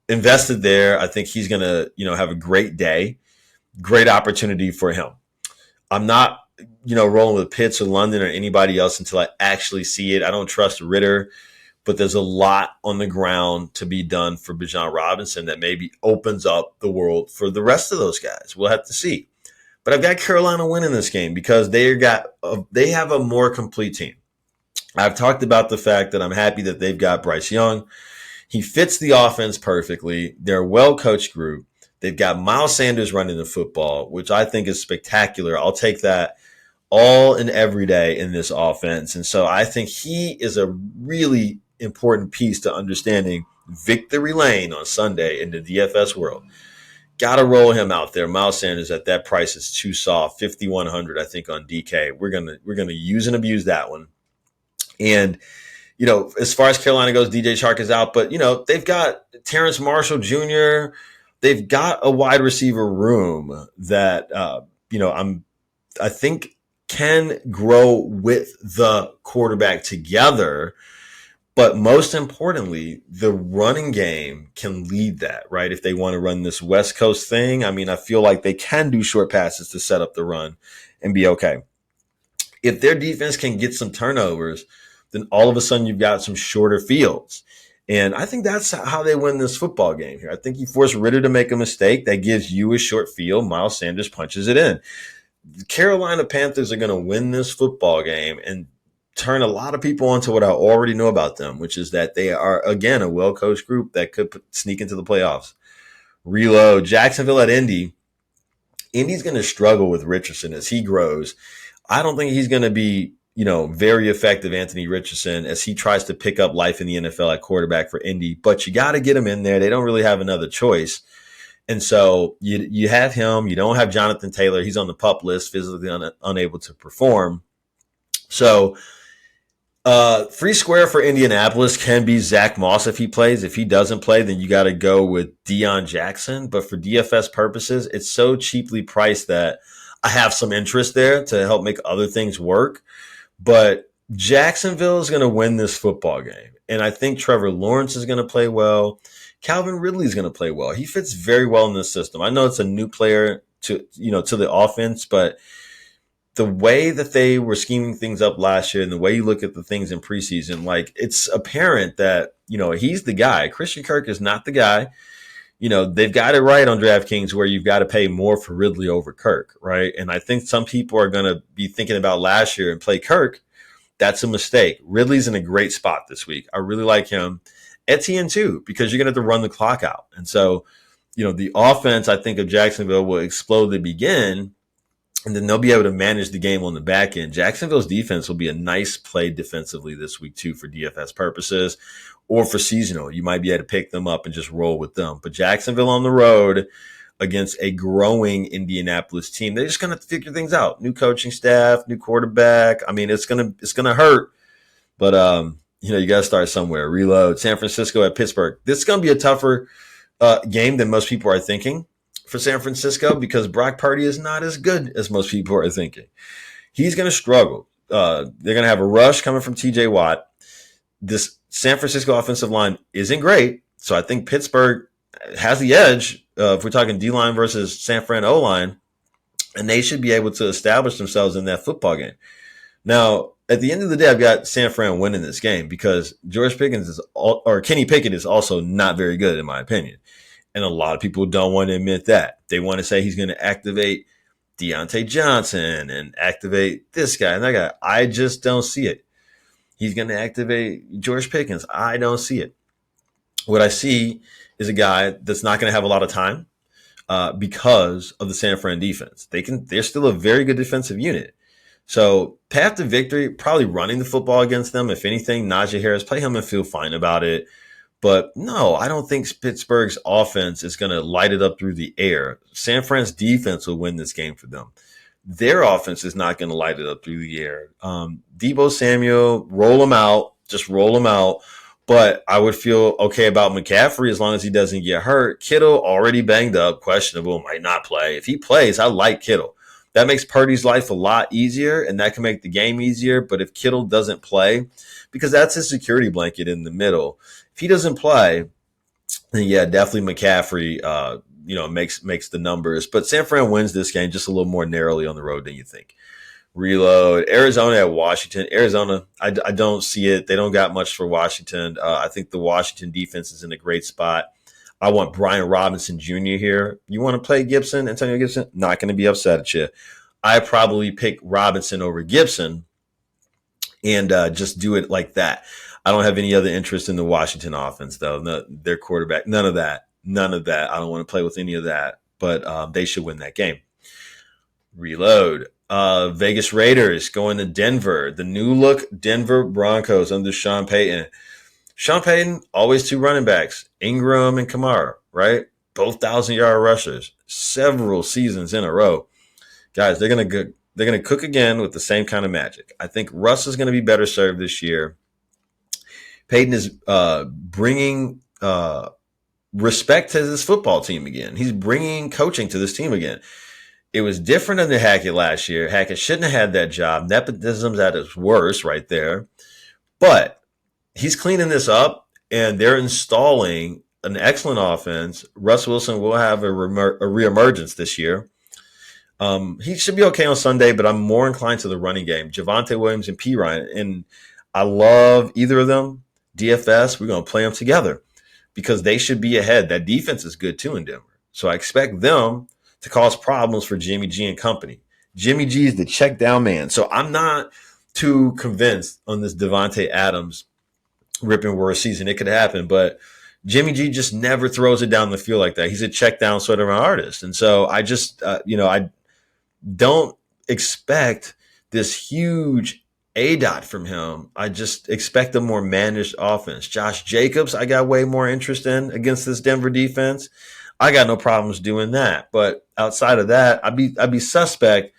invested there. I think he's going to, have a great day, great opportunity for him. I'm not rolling with Pitts or London or anybody else until I actually see it. I don't trust Ritter, but there's a lot on the ground to be done for Bijan Robinson that maybe opens up the world for the rest of those guys. We'll have to see. But I've got Carolina winning this game because they have a more complete team. I've talked about the fact that I'm happy that they've got Bryce Young. He fits the offense perfectly. They're a well-coached group. They've got Miles Sanders running the football, which I think is spectacular. I'll take that all and every day in this offense. And so I think he is a really important piece to understanding victory lane on Sunday in the DFS world. Got to roll him out there. Miles Sanders at that price is too soft, 5,100 I think on DK. We're gonna use and abuse that one. And, as far as Carolina goes, DJ Chark is out, but, they've got Terrence Marshall Jr., they've got a wide receiver room that, I think can grow with the quarterback together. But most importantly, the running game can lead that, right? If they want to run this West Coast thing, I mean, I feel like they can do short passes to set up the run and be okay. If their defense can get some turnovers, then all of a sudden you've got some shorter fields. And I think that's how they win this football game here. I think you force Ritter to make a mistake. That gives you a short field. Miles Sanders punches it in. The Carolina Panthers are going to win this football game and turn a lot of people onto what I already know about them, which is that they are, again, a well-coached group that could sneak into the playoffs. Reload. Jacksonville at Indy. Indy's going to struggle with Richardson as he grows. I don't think he's going to be, very effective, Anthony Richardson, as he tries to pick up life in the NFL at quarterback for Indy. But you got to get him in there. They don't really have another choice. And so you have him. You don't have Jonathan Taylor. He's on the PUP list, physically unable to perform. So free square for Indianapolis can be Zach Moss if he plays. If he doesn't play, then you got to go with Deion Jackson. But for DFS purposes, it's so cheaply priced that I have some interest there to help make other things work. But Jacksonville is going to win this football game. And I think Trevor Lawrence is going to play well. Calvin Ridley is going to play well. He fits very well in this system. I know it's a new player to the offense, but the way that they were scheming things up last year and the way you look at the things in preseason, like, it's apparent that, he's the guy. Christian Kirk is not the guy. They've got it right on DraftKings where you've got to pay more for Ridley over Kirk, right? And I think some people are going to be thinking about last year and play Kirk. That's a mistake. Ridley's in a great spot this week. I really like him. Etienne too, because you're going to have to run the clock out. And so, the offense, I think, of Jacksonville will explode to begin, and then they'll be able to manage the game on the back end. Jacksonville's defense will be a nice play defensively this week too for DFS purposes or for seasonal. You might be able to pick them up and just roll with them. But Jacksonville on the road against a growing Indianapolis team, they're just going to figure things out. New coaching staff, new quarterback. I mean, it's gonna hurt, but you got to start somewhere. Reload. San Francisco at Pittsburgh. This is going to be a tougher game than most people are thinking for San Francisco because Brock Purdy is not as good as most people are thinking. He's going to struggle. They're going to have a rush coming from TJ Watt. This San Francisco offensive line isn't great, so I think Pittsburgh has the edge if we're talking D-line versus San Fran O-line, and they should be able to establish themselves in that football game. Now, at the end of the day, I've got San Fran winning this game because Kenny Pickett is also not very good in my opinion. And a lot of people don't want to admit that. They want to say he's going to activate Deontay Johnson and activate this guy and that guy. I just don't see it. He's going to activate George Pickens. I don't see it. What I see is a guy that's not going to have a lot of time because of the San Fran defense. They're still a very good defensive unit. So path to victory, probably running the football against them. If anything, Najee Harris, play him and feel fine about it. But no, I don't think Pittsburgh's offense is going to light it up through the air. San Fran's defense will win this game for them. Their offense is not going to light it up through the air. Deebo Samuel, roll him out. Just roll him out. But I would feel okay about McCaffrey as long as he doesn't get hurt. Kittle already banged up, questionable, might not play. If he plays, I like Kittle. That makes Purdy's life a lot easier, and that can make the game easier. But if Kittle doesn't play, because that's his security blanket in the middle, if he doesn't play, then yeah, definitely McCaffrey, makes the numbers. But San Fran wins this game just a little more narrowly on the road than you think. Reload. Arizona at Washington. Arizona, I don't see it. They don't got much for Washington. I think the Washington defense is in a great spot. I want Brian Robinson Jr. here. You want to play Gibson, Antonio Gibson? Not going to be upset at you. I probably pick Robinson over Gibson and just do it like that. I don't have any other interest in the Washington offense, though. No, their quarterback, none of that. I don't want to play with any of that, but they should win that game. Reload. Vegas Raiders going to Denver. The new look Denver Broncos under Sean Payton. Sean Payton, always two running backs, Ingram and Kamara, right? Both 1,000-yard rushers, several seasons in a row. Guys, they're going they're going to cook again with the same kind of magic. I think Russ is going to be better served this year. Peyton is bringing respect to this football team again. He's bringing coaching to this team again. It was different under Hackett last year. Hackett shouldn't have had that job. Nepotism's at its worst right there. But he's cleaning this up, and they're installing an excellent offense. Russ Wilson will have a reemergence this year. He should be okay on Sunday, but I'm more inclined to the running game. Javonte Williams and P. Ryan. And I love either of them. DFS, we're going to play them together because they should be ahead. That defense is good too in Denver. So I expect them to cause problems for Jimmy G and company. Jimmy G is the check down man. So I'm not too convinced on this Devontae Adams ripping worst season. It could happen, but Jimmy G just never throws it down the field like that. He's a check down sort of an artist. And so I just, I don't expect this huge ADOT from him. I just expect a more managed offense. Josh Jacobs, I got way more interest in against this Denver defense. I got no problems doing that. But outside of that, I'd be suspect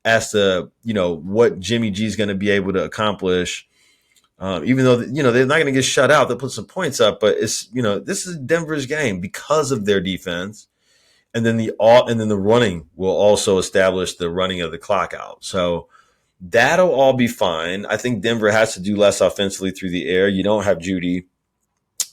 as to, what Jimmy G is going to be able to accomplish. Even though, they're not going to get shut out. They'll put some points up, but it's, this is Denver's game because of their defense. And then the running will also establish the running of the clock out. So that'll all be fine. I think Denver has to do less offensively through the air. You don't have Judy.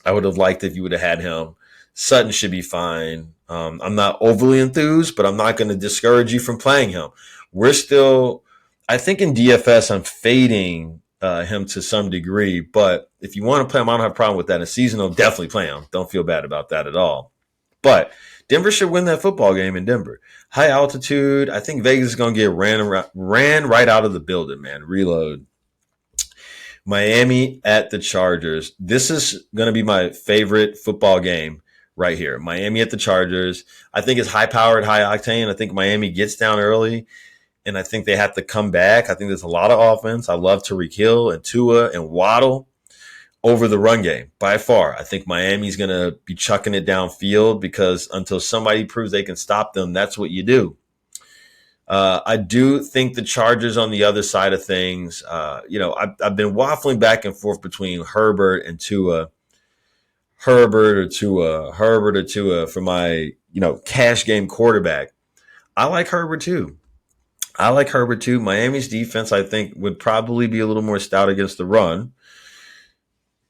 I would have liked if you would have had him. Sutton should be fine. I'm not overly enthused, but I'm not going to discourage you from playing him. We're still, I think in DFS, I'm fading him to some degree. But if you want to play him, I don't have a problem with that. In a seasonal, definitely play him. Don't feel bad about that at all. But Denver should win that football game in Denver. High altitude. I think Vegas is going to get ran right out of the building, man. Reload. Miami at the Chargers. This is going to be my favorite football game right here. Miami at the Chargers. I think it's high-powered, high-octane. I think Miami gets down early, and I think they have to come back. I think there's a lot of offense. I love Tyreek Hill and Tua and Waddle over the run game by far. I think Miami's going to be chucking it downfield because until somebody proves they can stop them, that's what you do. I do think the Chargers on the other side of things, I've been waffling back and forth between Herbert and Tua. Herbert or Tua for my, cash game quarterback. I like Herbert too. Miami's defense, I think, would probably be a little more stout against the run.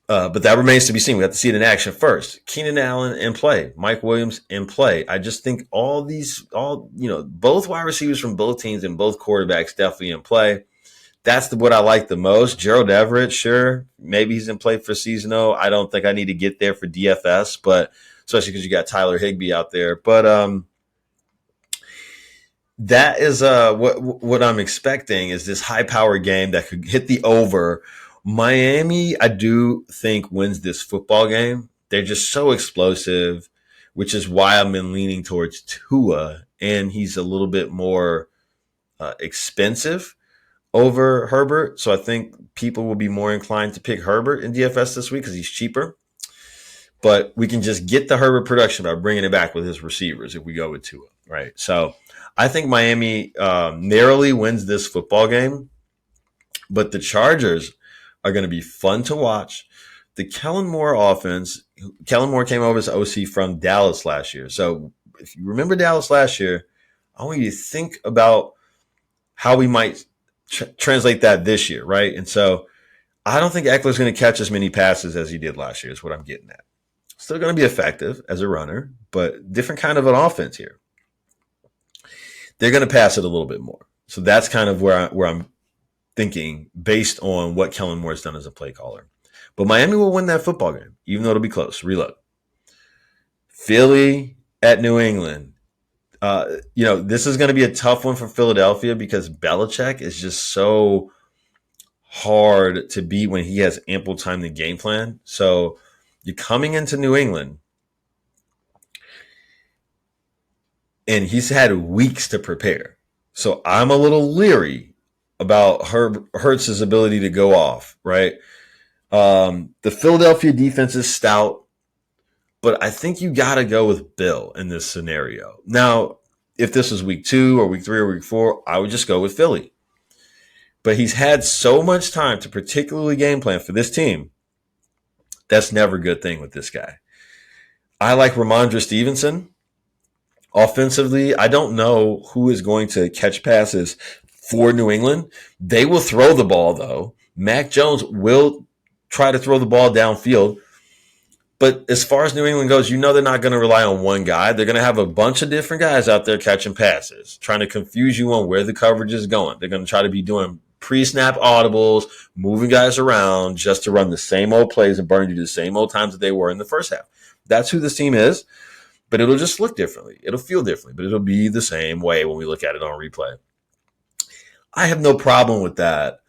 But that remains to be seen. We have to see it in action first. Keenan Allen in play. Mike Williams in play. I just think both wide receivers from both teams and both quarterbacks definitely in play. That's what I like the most. Gerald Everett, sure. Maybe he's in play for seasonal. I don't think I need to get there for DFS, but especially because you got Tyler Higbee out there. But that is what I'm expecting is this high-powered game that could hit the over. Miami, I do think, wins this football game. They're just so explosive, which is why I've been leaning towards Tua, and he's a little bit more expensive over Herbert. So I think people will be more inclined to pick Herbert in DFS this week because he's cheaper. But we can just get the Herbert production by bringing it back with his receivers if we go with Tua, right? So I think Miami narrowly wins this football game, but the Chargers are going to be fun to watch. The Kellen Moore offense, Kellen Moore came over as OC from Dallas last year. So if you remember Dallas last year, I want you to think about how we might translate that this year, right? And so I don't think Eckler's going to catch as many passes as he did last year is what I'm getting at. Still going to be effective as a runner, but different kind of an offense here. They're going to pass it a little bit more. So that's kind of where I'm thinking based on what Kellen Moore has done as a play caller. But Miami will win that football game, even though it'll be close. Reload. Philly at New England. This is going to be a tough one for Philadelphia because Belichick is just so hard to beat when he has ample time to game plan. So you're coming into New England, and he's had weeks to prepare. So I'm a little leery about Hurts' ability to go off, right? The Philadelphia defense is stout, but I think you got to go with Bill in this scenario. Now, if this was week 2 or week 3 or week 4, I would just go with Philly. But he's had so much time to particularly game plan for this team. That's never a good thing with this guy. I like Ramondre Stevenson. Offensively, I don't know who is going to catch passes for New England. They will throw the ball, though. Mac Jones will try to throw the ball downfield. But as far as New England goes, you know they're not going to rely on one guy. They're going to have a bunch of different guys out there catching passes, trying to confuse you on where the coverage is going. They're going to try to be doing pre-snap audibles, moving guys around just to run the same old plays and burn you the same old times that they were in the first half. That's who this team is, but it'll just look differently. It'll feel differently, but it'll be the same way when we look at it on replay. I have no problem with that.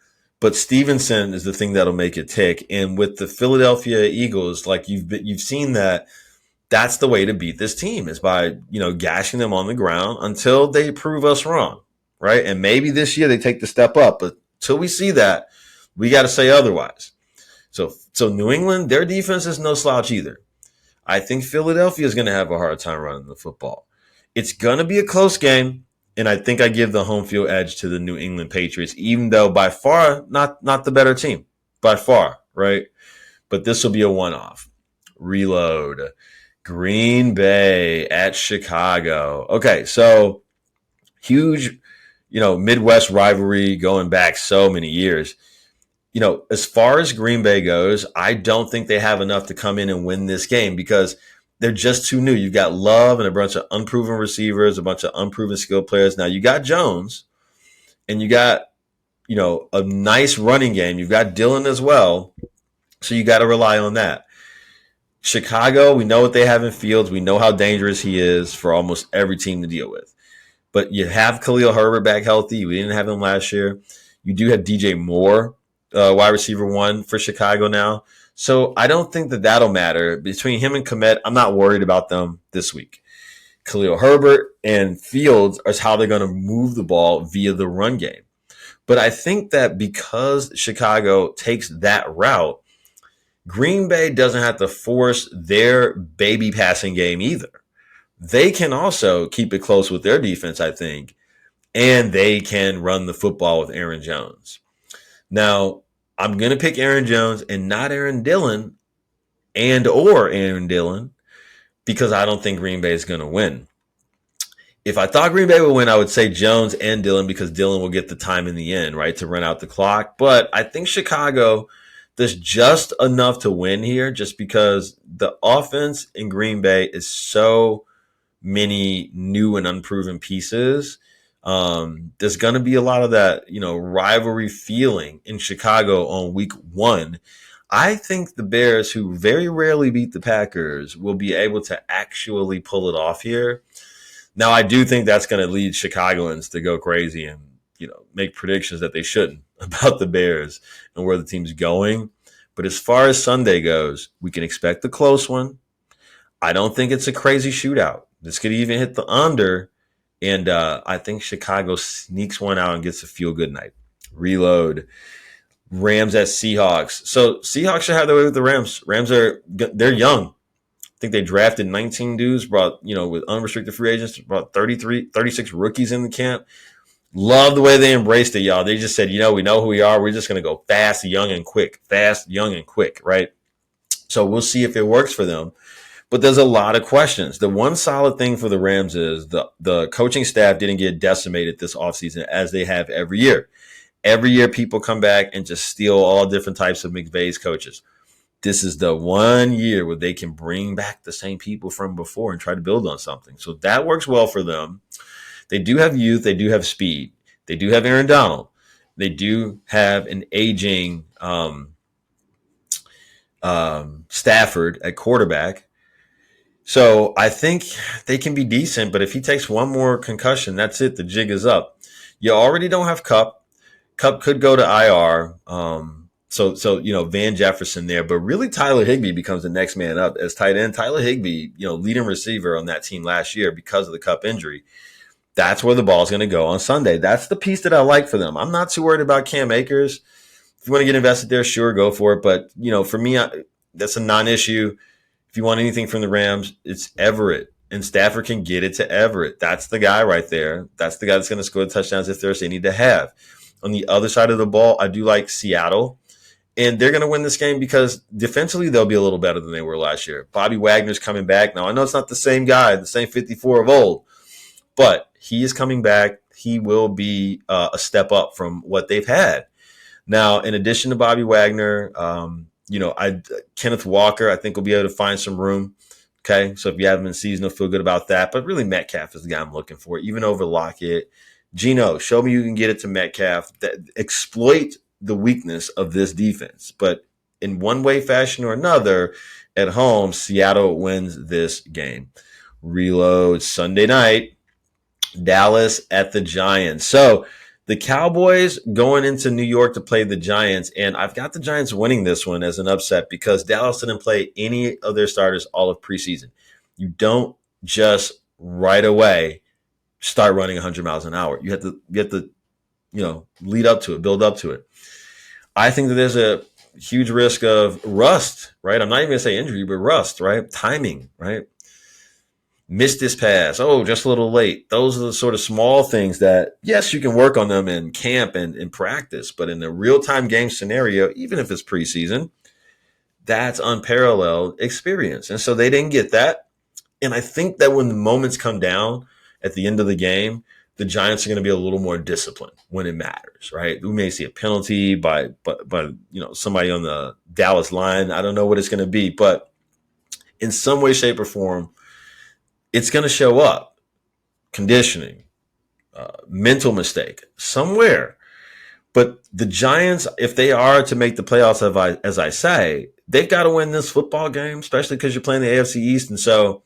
But Stevenson is the thing that'll make it tick. And with the Philadelphia Eagles, like you've seen that's the way to beat this team is by, gashing them on the ground until they prove us wrong, right? And maybe this year they take the step up, but until we see that, we got to say otherwise. So New England, their defense is no slouch either. I think Philadelphia is going to have a hard time running the football. It's going to be a close game. And I think I give the home field edge to the New England Patriots, even though by far not the better team, by far, right? But this will be a one-off. Reload. Green Bay at Chicago. Okay, so huge, Midwest rivalry going back so many years. As far as Green Bay goes, I don't think they have enough to come in and win this game because they're just too new. You've got Love and a bunch of unproven receivers, a bunch of unproven skill players. Now you got Jones and you got, a nice running game. You've got Dillon as well. So you got to rely on that. Chicago, we know what they have in Fields. We know how dangerous he is for almost every team to deal with. But you have Khalil Herbert back healthy. We didn't have him last year. You do have DJ Moore, wide receiver 1 for Chicago now. So I don't think that'll matter. Between him and Kmet, I'm not worried about them this week. Khalil Herbert and Fields is how they're going to move the ball via the run game. But I think that because Chicago takes that route, Green Bay doesn't have to force their baby passing game either. They can also keep it close with their defense, I think, and they can run the football with Aaron Jones. Now, I'm going to pick Aaron Jones and not Aaron Dillon or Aaron Dillon because I don't think Green Bay is going to win. If I thought Green Bay would win, I would say Jones and Dillon because Dillon will get the time in the end, right, to run out the clock. But I think Chicago does just enough to win here just because the offense in Green Bay is so many new and unproven pieces. There's going to be a lot of that, rivalry feeling in Chicago on week 1. I think the Bears, who very rarely beat the Packers, will be able to actually pull it off here. Now, I do think that's going to lead Chicagoans to go crazy and, make predictions that they shouldn't about the Bears and where the team's going. But as far as Sunday goes, we can expect a close one. I don't think it's a crazy shootout. This could even hit the under. And I think Chicago sneaks one out and gets a feel-good night. Reload. Rams at Seahawks. So Seahawks should have their way with the Rams. They're young. I think they drafted 19 dudes, brought, with unrestricted free agents, brought 36 rookies in the camp. Love the way they embraced it, y'all. They just said, we know who we are. We're just going to go fast, young, and quick. Fast, young, and quick, right? So we'll see if it works for them. But there's a lot of questions. The one solid thing for the Rams is the coaching staff didn't get decimated this offseason as they have every year. Every year people come back and just steal all different types of McVay's coaches. This is the one year where they can bring back the same people from before and try to build on something. So that works well for them. They do have youth. They do have speed. They do have Aaron Donald. They do have an aging Stafford at quarterback. So I think they can be decent, but if he takes one more concussion, that's it. The jig is up. You already don't have Kupp. Kupp could go to IR. So Van Jefferson there, but really Tyler Higbee becomes the next man up as tight end. Tyler Higbee, leading receiver on that team last year because of the Kupp injury. That's where the ball's going to go on Sunday. That's the piece that I like for them. I'm not too worried about Cam Akers. If you want to get invested there, sure, go for it. But, for me, that's a non-issue. If you want anything from the Rams, it's Everett and Stafford can get it to Everett. That's the guy right there. That's the guy that's going to score the touchdowns if there's any to have. On the other side of the ball, I do like Seattle. And they're going to win this game because defensively, they'll be a little better than they were last year. Bobby Wagner's coming back. Now, I know it's not the same guy, the same 54 of old, but he is coming back. He will be a step up from what they've had. Now, in addition to Bobby Wagner, Kenneth Walker, I think will be able to find some room. Okay, so if you have him in season, you'll feel good about that. But really, Metcalf is the guy I'm looking for, even over Lockett. Geno, show me you can get it to Metcalf. Exploit the weakness of this defense. But in one way, fashion, or another, at home, Seattle wins this game. Reload Sunday night, Dallas at the Giants. So the Cowboys going into New York to play the Giants, and I've got the Giants winning this one as an upset because Dallas didn't play any of their starters all of preseason. You don't just right away start running 100 miles an hour. You have to lead up to it, build up to it. I think that there's a huge risk of rust, right? I'm not even going to say injury, but rust, right? Timing, right? Missed this pass. Oh, just a little late. Those are the sort of small things that, yes, you can work on them in camp and in practice, but in a real-time game scenario, even if it's preseason, that's unparalleled experience. And so they didn't get that. And I think that when the moments come down at the end of the game, the Giants are going to be a little more disciplined when it matters, right? We may see a penalty by somebody on the Dallas line. I don't know what it's going to be, but in some way, shape, or form, it's going to show up. Conditioning, mental mistake, somewhere. But the Giants, if they are to make the playoffs, as I say, they've got to win this football game, especially because you're playing the AFC East, and so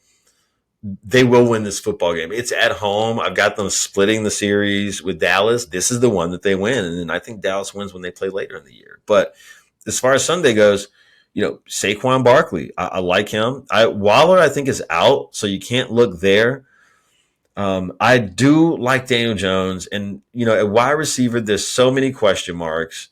they will win this football game. It's at home. I've got them splitting the series with Dallas. This is the one that they win. And then I think Dallas wins when they play later in the year. But as far as Sunday goes, Saquon Barkley, I like him. Waller, I think, is out, so you can't look there. I do like Daniel Jones. And, at wide receiver, there's so many question marks.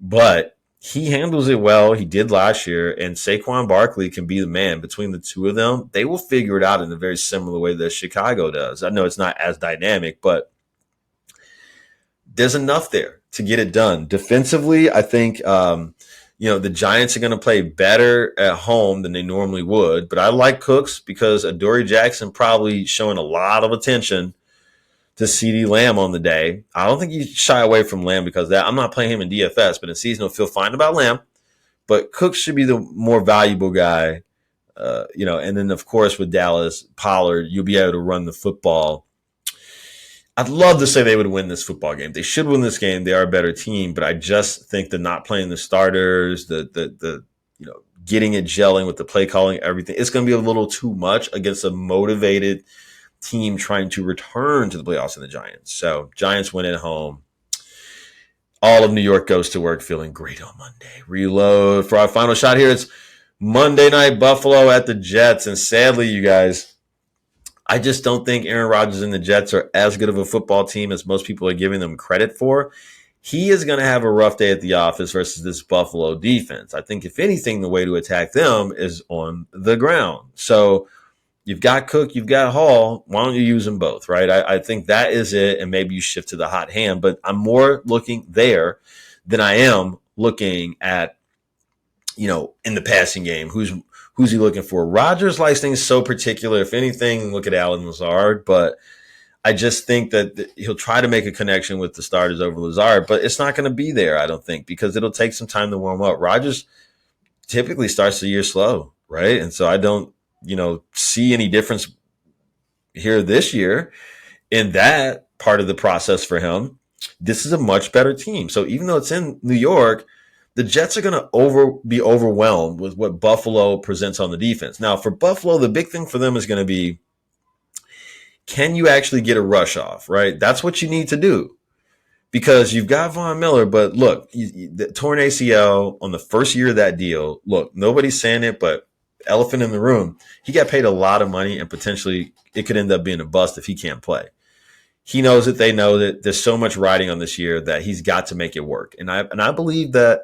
But he handles it well. He did last year, and Saquon Barkley can be the man. Between the two of them, they will figure it out in a very similar way that Chicago does. I know it's not as dynamic, but there's enough there to get it done. Defensively, I think the Giants are going to play better at home than they normally would. But I like Cooks because Adoree Jackson probably showing a lot of attention to CeeDee Lamb on the day. I don't think you shy away from Lamb because of that. I'm not playing him in DFS, but in season he'll feel fine about Lamb. But Cooks should be the more valuable guy, and then, of course, with Dallas, Pollard, you'll be able to run the football. I'd love to say they would win this football game. They should win this game. They are a better team, but I just think the not playing the starters, the getting it gelling with the play calling, everything, it's going to be a little too much against a motivated team trying to return to the playoffs in the Giants. So Giants win at home. All of New York goes to work feeling great on Monday. Reload for our final shot here. It's Monday night Buffalo at the Jets. And sadly, you guys, I just don't think Aaron Rodgers and the Jets are as good of a football team as most people are giving them credit for. He is going to have a rough day at the office versus this Buffalo defense. I think, if anything, the way to attack them is on the ground. So you've got Cook, you've got Hall. Why don't you use them both, right? I think that is it, and maybe you shift to the hot hand. But I'm more looking there than I am looking at, in the passing game. Who's he looking for? Rodgers likes things so particular. If anything, look at Allen Lazard. But I just think that he'll try to make a connection with the starters over Lazard. But it's not going to be there, I don't think, because it'll take some time to warm up. Rodgers typically starts the year slow, right? And so I don't see any difference here this year in that part of the process for him. This is a much better team. So even though it's in New York, the Jets are going to be overwhelmed with what Buffalo presents on the defense. Now, for Buffalo, the big thing for them is going to be, can you actually get a rush off, right? That's what you need to do. Because you've got Von Miller, but look, the torn ACL on the first year of that deal, look, nobody's saying it, but elephant in the room, he got paid a lot of money, and potentially it could end up being a bust if he can't play. He knows it. They know that there's so much riding on this year that he's got to make it work. And I believe that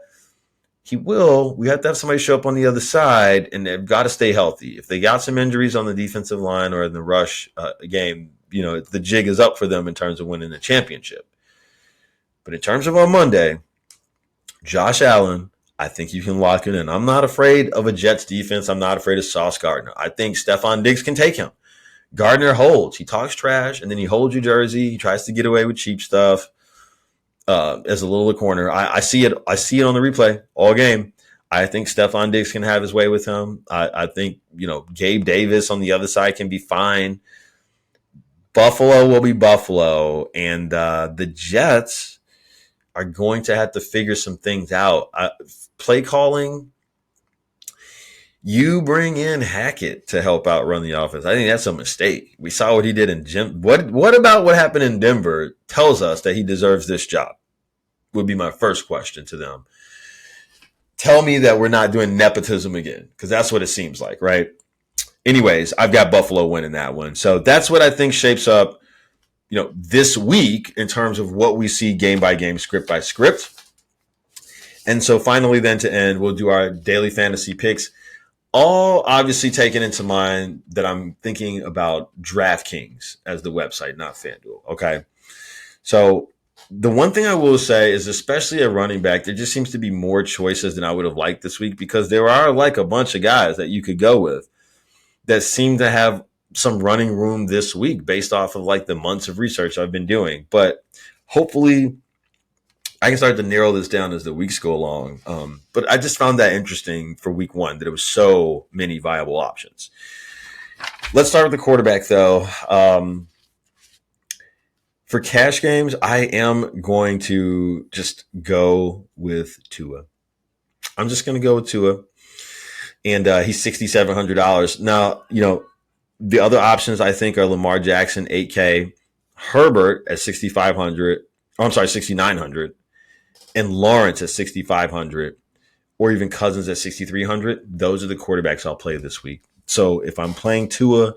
he will. We have to have somebody show up on the other side, and they've got to stay healthy. If they got some injuries on the defensive line or in the rush game, the jig is up for them in terms of winning the championship. But in terms of on Monday, Josh Allen, I think you can lock it in. I'm not afraid of a Jets defense. I'm not afraid of Sauce Gardner. I think Stephon Diggs can take him. Gardner holds. He talks trash, and then he holds your jersey. He tries to get away with cheap stuff as a little corner. I see it. I see it on the replay all game. I think Stephon Diggs can have his way with him. I think, Gabe Davis on the other side can be fine. Buffalo will be Buffalo, and the Jets are going to have to figure some things out. Play calling, you bring in Hackett to help out run the offense. I think that's a mistake. We saw what he did in Jim. What about what happened in Denver tells us that he deserves this job? Would be my first question to them. Tell me that we're not doing nepotism again, because that's what it seems like, right? Anyways, I've got Buffalo winning that one. So that's what I think shapes up, this week in terms of what we see game by game, script by script. And so finally then to end, we'll do our daily fantasy picks, all obviously taking into mind that I'm thinking about DraftKings as the website, not FanDuel. Okay. So the one thing I will say is, especially at running back, there just seems to be more choices than I would have liked this week, because there are like a bunch of guys that you could go with that seem to have some running room this week based off of like the months of research I've been doing. But hopefully I can start to narrow this down as the weeks go along. But I just found that interesting for week one, that it was so many viable options. Let's start with the quarterback, though. For cash games, I am going to just go with Tua. I'm just going to go with Tua. And he's $6,700. Now, the other options I think are Lamar Jackson, 8K, Herbert at 6,500. Oh, I'm sorry, 6,900. And Lawrence at 6,500, or even Cousins at 6,300. Those are the quarterbacks I'll play this week. So if I'm playing Tua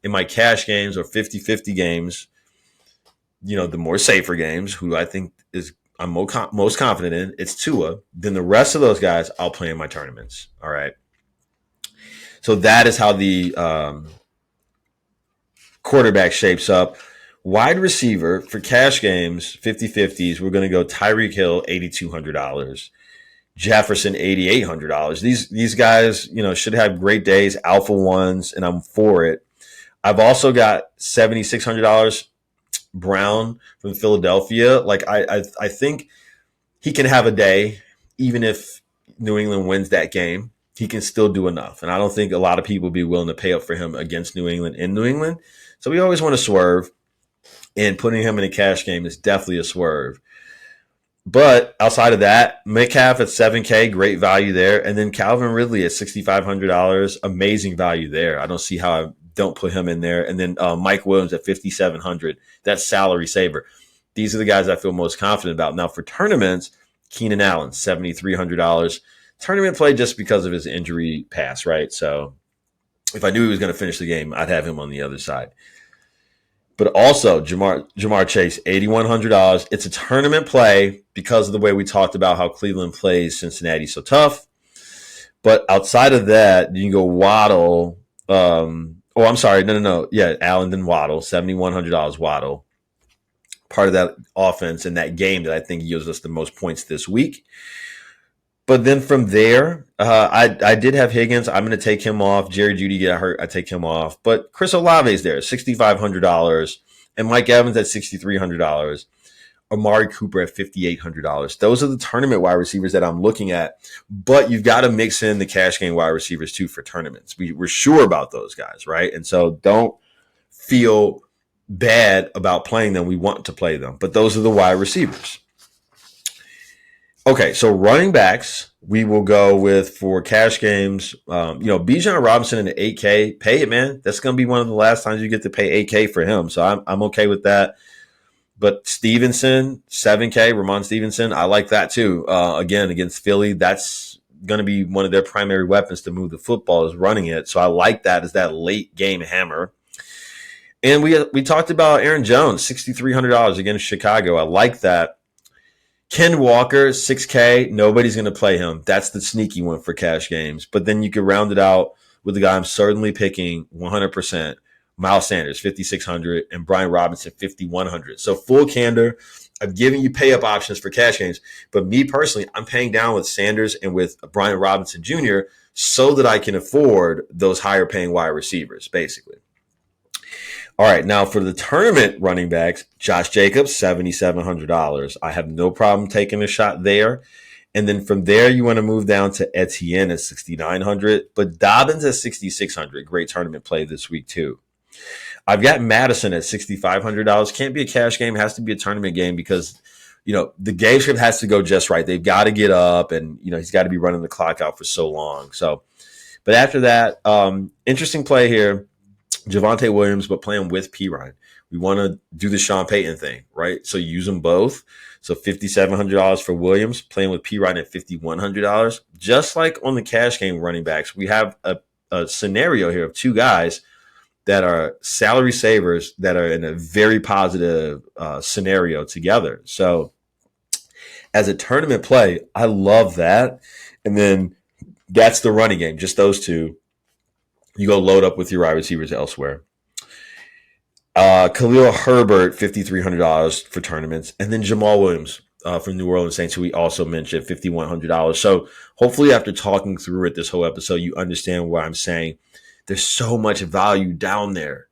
in my cash games or 50-50 games, the more safer games, who I think I'm most confident in, it's Tua. Then the rest of those guys I'll play in my tournaments. All right. So that is how the quarterback shapes up. Wide receiver for cash games, 50-50s, we're going to go Tyreek Hill, $8,200. Jefferson, $8,800. These guys, should have great days, alpha ones, and I'm for it. I've also got $7,600 Brown from Philadelphia. Like I think he can have a day, even if New England wins that game. He can still do enough. And I don't think a lot of people will be willing to pay up for him against New England in New England. So we always want to swerve. And putting him in a cash game is definitely a swerve. But outside of that, Metcalf at 7K, great value there. And then Calvin Ridley at $6,500, amazing value there. I don't see how I don't put him in there. And then Mike Williams at $5,700, that's salary saver. These are the guys I feel most confident about. Now for tournaments, Keenan Allen, $7,300. Tournament play just because of his injury pass, right? So if I knew he was going to finish the game, I'd have him on the other side. But also Jamar Chase, $8,100. It's a tournament play because of the way we talked about how Cleveland plays Cincinnati so tough. But outside of that, you can go Waddle. I'm sorry. No. Yeah, Allen then Waddle, $7,100 Waddle. Part of that offense in that game that I think yields us the most points this week. But then from there, I did have Higgins. I'm going to take him off. Jerry Jeudy got hurt. I take him off. But Chris Olave's there, $6,500. And Mike Evans at $6,300. Amari Cooper at $5,800. Those are the tournament wide receivers that I'm looking at. But you've got to mix in the cash game wide receivers too for tournaments. We're sure about those guys, right? And so don't feel bad about playing them. We want to play them. But those are the wide receivers. Okay, so running backs, we will go with for cash games. Bijan Robinson in the 8K, pay it, man. That's going to be one of the last times you get to pay 8K for him. So I'm okay with that. But Stevenson, 7K, Ramon Stevenson, I like that too. Again, against Philly, that's going to be one of their primary weapons to move the football is running it. So I like that as that late game hammer. And we talked about Aaron Jones, $6,300 against Chicago. I like that. Ken Walker, 6K. Nobody's going to play him. That's the sneaky one for cash games. But then you could round it out with the guy I'm certainly picking 100%. Miles Sanders, 5,600, and Brian Robinson, 5,100. So full candor, I've given you pay up options for cash games. But me personally, I'm paying down with Sanders and with Brian Robinson Jr. so that I can afford those higher paying wide receivers, basically. All right, now for the tournament running backs, Josh Jacobs, $7,700. I have no problem taking a shot there. And then from there, you want to move down to Etienne at 6,900, but Dobbins at 6,600. Great tournament play this week, too. I've got Madison at $6,500. Can't be a cash game, has to be a tournament game because, the game script has to go just right. They've got to get up and, he's got to be running the clock out for so long. So, but after that, interesting play here. Javonte Williams, but playing with Pirine. We want to do the Sean Payton thing, right? So use them both. So $5,700 for Williams, playing with Pirine at $5,100. Just like on the cash game running backs, we have a scenario here of two guys that are salary savers that are in a very positive scenario together. So as a tournament play, I love that. And then that's the running game, just those two. You go load up with your wide receivers elsewhere. Khalil Herbert, $5,300 for tournaments. And then Jamal Williams from New Orleans Saints, who we also mentioned, $5,100. So hopefully after talking through it this whole episode, you understand what I'm saying. There's so much value down there.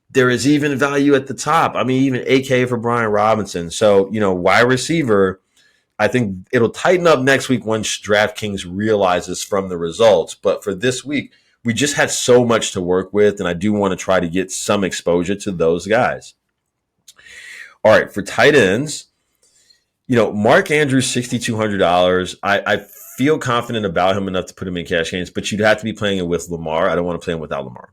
There is even value at the top. I mean, even AK for Brian Robinson. So, wide receiver, I think it'll tighten up next week once DraftKings realizes from the results. But for this week, we just had so much to work with, and I do want to try to get some exposure to those guys. All right, for tight ends, Mark Andrews, $6,200. I feel confident about him enough to put him in cash games, but you'd have to be playing it with Lamar. I don't want to play him without Lamar.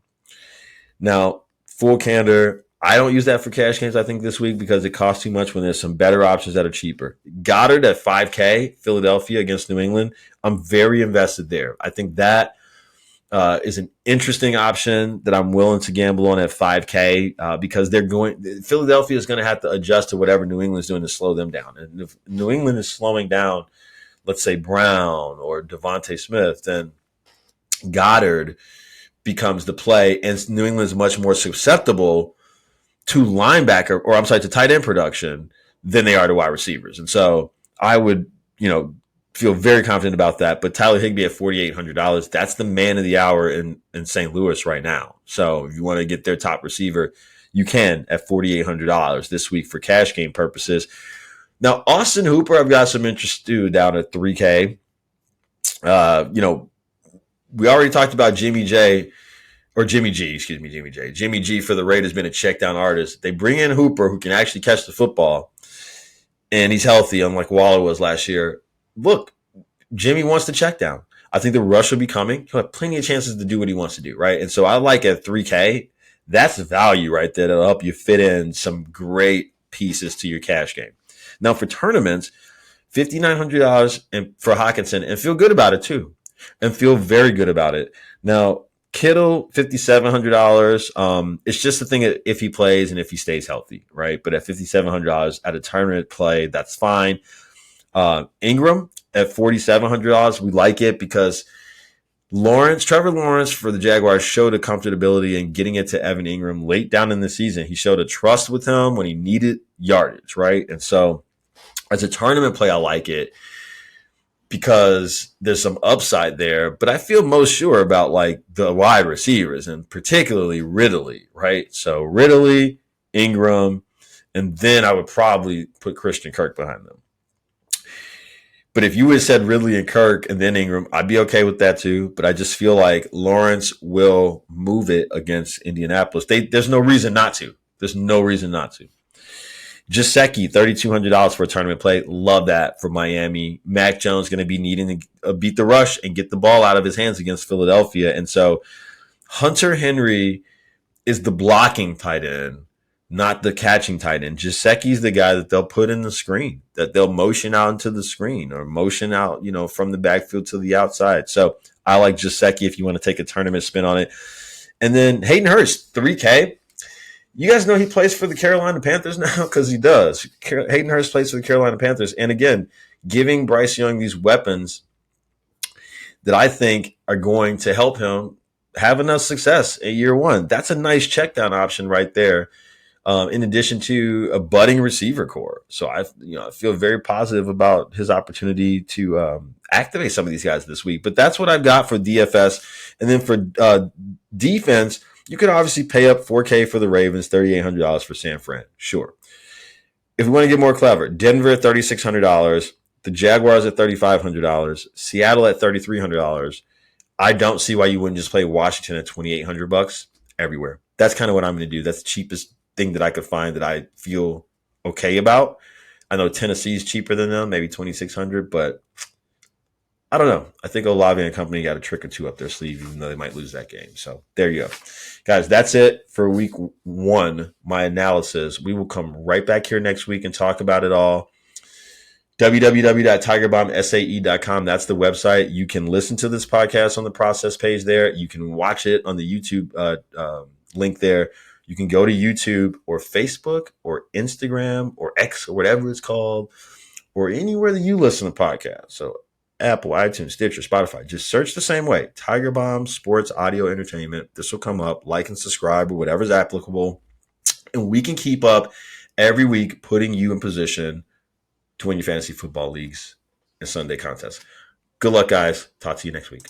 Now, full candor, I don't use that for cash games, I think, this week because it costs too much when there's some better options that are cheaper. Goddard at $5K, Philadelphia against New England. I'm very invested there. I think that is an interesting option that I'm willing to gamble on at $5K because Philadelphia is going to have to adjust to whatever New England's doing to slow them down. And if New England is slowing down, let's say Brown or Devontae Smith, then Goddard becomes the play, and New England is much more susceptible to to tight end production than they are to wide receivers. And so I would, feel very confident about that. But Tyler Higbee at $4,800, that's the man of the hour in St. Louis right now. So if you want to get their top receiver, you can at $4,800 this week for cash game purposes. Now, Austin Hooper, I've got some interest too down at $3K. We already talked about Jimmy G for the Raiders being a check down artist. They bring in Hooper, who can actually catch the football, and he's healthy, unlike Waller was last year. Look, Jimmy wants to check down. I think the rush will be coming. He'll have plenty of chances to do what he wants to do, right? And so I like at $3K, that's value right there. That'll help you fit in some great pieces to your cash game. Now for tournaments, $5,900 for Hawkinson, and feel good about it too, and feel very good about it. Now Kittle, $5,700. It's just the thing if he plays and if he stays healthy, right? But at $5,700 at a tournament play, that's fine. Ingram at $4,700. We like it because Trevor Lawrence for the Jaguars showed a comfortability in getting it to Evan Ingram late down in the season. He showed a trust with him when he needed yardage, right? And so as a tournament play, I like it because there's some upside there, but I feel most sure about like the wide receivers and particularly Ridley, right? So Ridley, Ingram, and then I would probably put Christian Kirk behind them. But if you would have said Ridley and Kirk and then Ingram, I'd be okay with that too. But I just feel like Lawrence will move it against Indianapolis. There's no reason not to. There's no reason not to. Gesicki, $3,200 for a tournament play. Love that for Miami. Mac Jones going to be needing to beat the rush and get the ball out of his hands against Philadelphia. And so Hunter Henry is the blocking tight end, not the catching tight end. Gesicki's the guy that they'll put in the screen, that they'll motion out into the screen or motion out, from the backfield to the outside. So I like Gesicki if you want to take a tournament spin on it. And then Hayden Hurst, $3K. You guys know he plays for the Carolina Panthers now? Because he does. Hayden Hurst plays for the Carolina Panthers. And again, giving Bryce Young these weapons that I think are going to help him have enough success in year one. That's a nice check down option right there. In addition to a budding receiver core. So I feel very positive about his opportunity to activate some of these guys this week. But that's what I've got for DFS. And then for defense, you could obviously pay up $4K for the Ravens, $3,800 for San Fran. Sure. If we want to get more clever, Denver at $3,600, the Jaguars at $3,500, Seattle at $3,300. I don't see why you wouldn't just play Washington at $2,800 everywhere. That's kind of what I'm going to do. That's the cheapest thing that I could find that I feel okay about. I know Tennessee's cheaper than them, maybe $2,600, but I don't know. I think Olave and company got a trick or two up their sleeve, even though they might lose that game. So there you go. Guys, that's it for week one, my analysis. We will come right back here next week and talk about it all. www.tigerbombsae.com. That's the website. You can listen to this podcast on the process page there. You can watch it on the YouTube link there. You can go to YouTube or Facebook or Instagram or X or whatever it's called, or anywhere that you listen to podcasts. So Apple, iTunes, Stitcher, Spotify. Just search the same way. Tiger Bomb Sports Audio Entertainment. This will come up. Like and subscribe or whatever's applicable. And we can keep up every week putting you in position to win your fantasy football leagues and Sunday contests. Good luck, guys. Talk to you next week.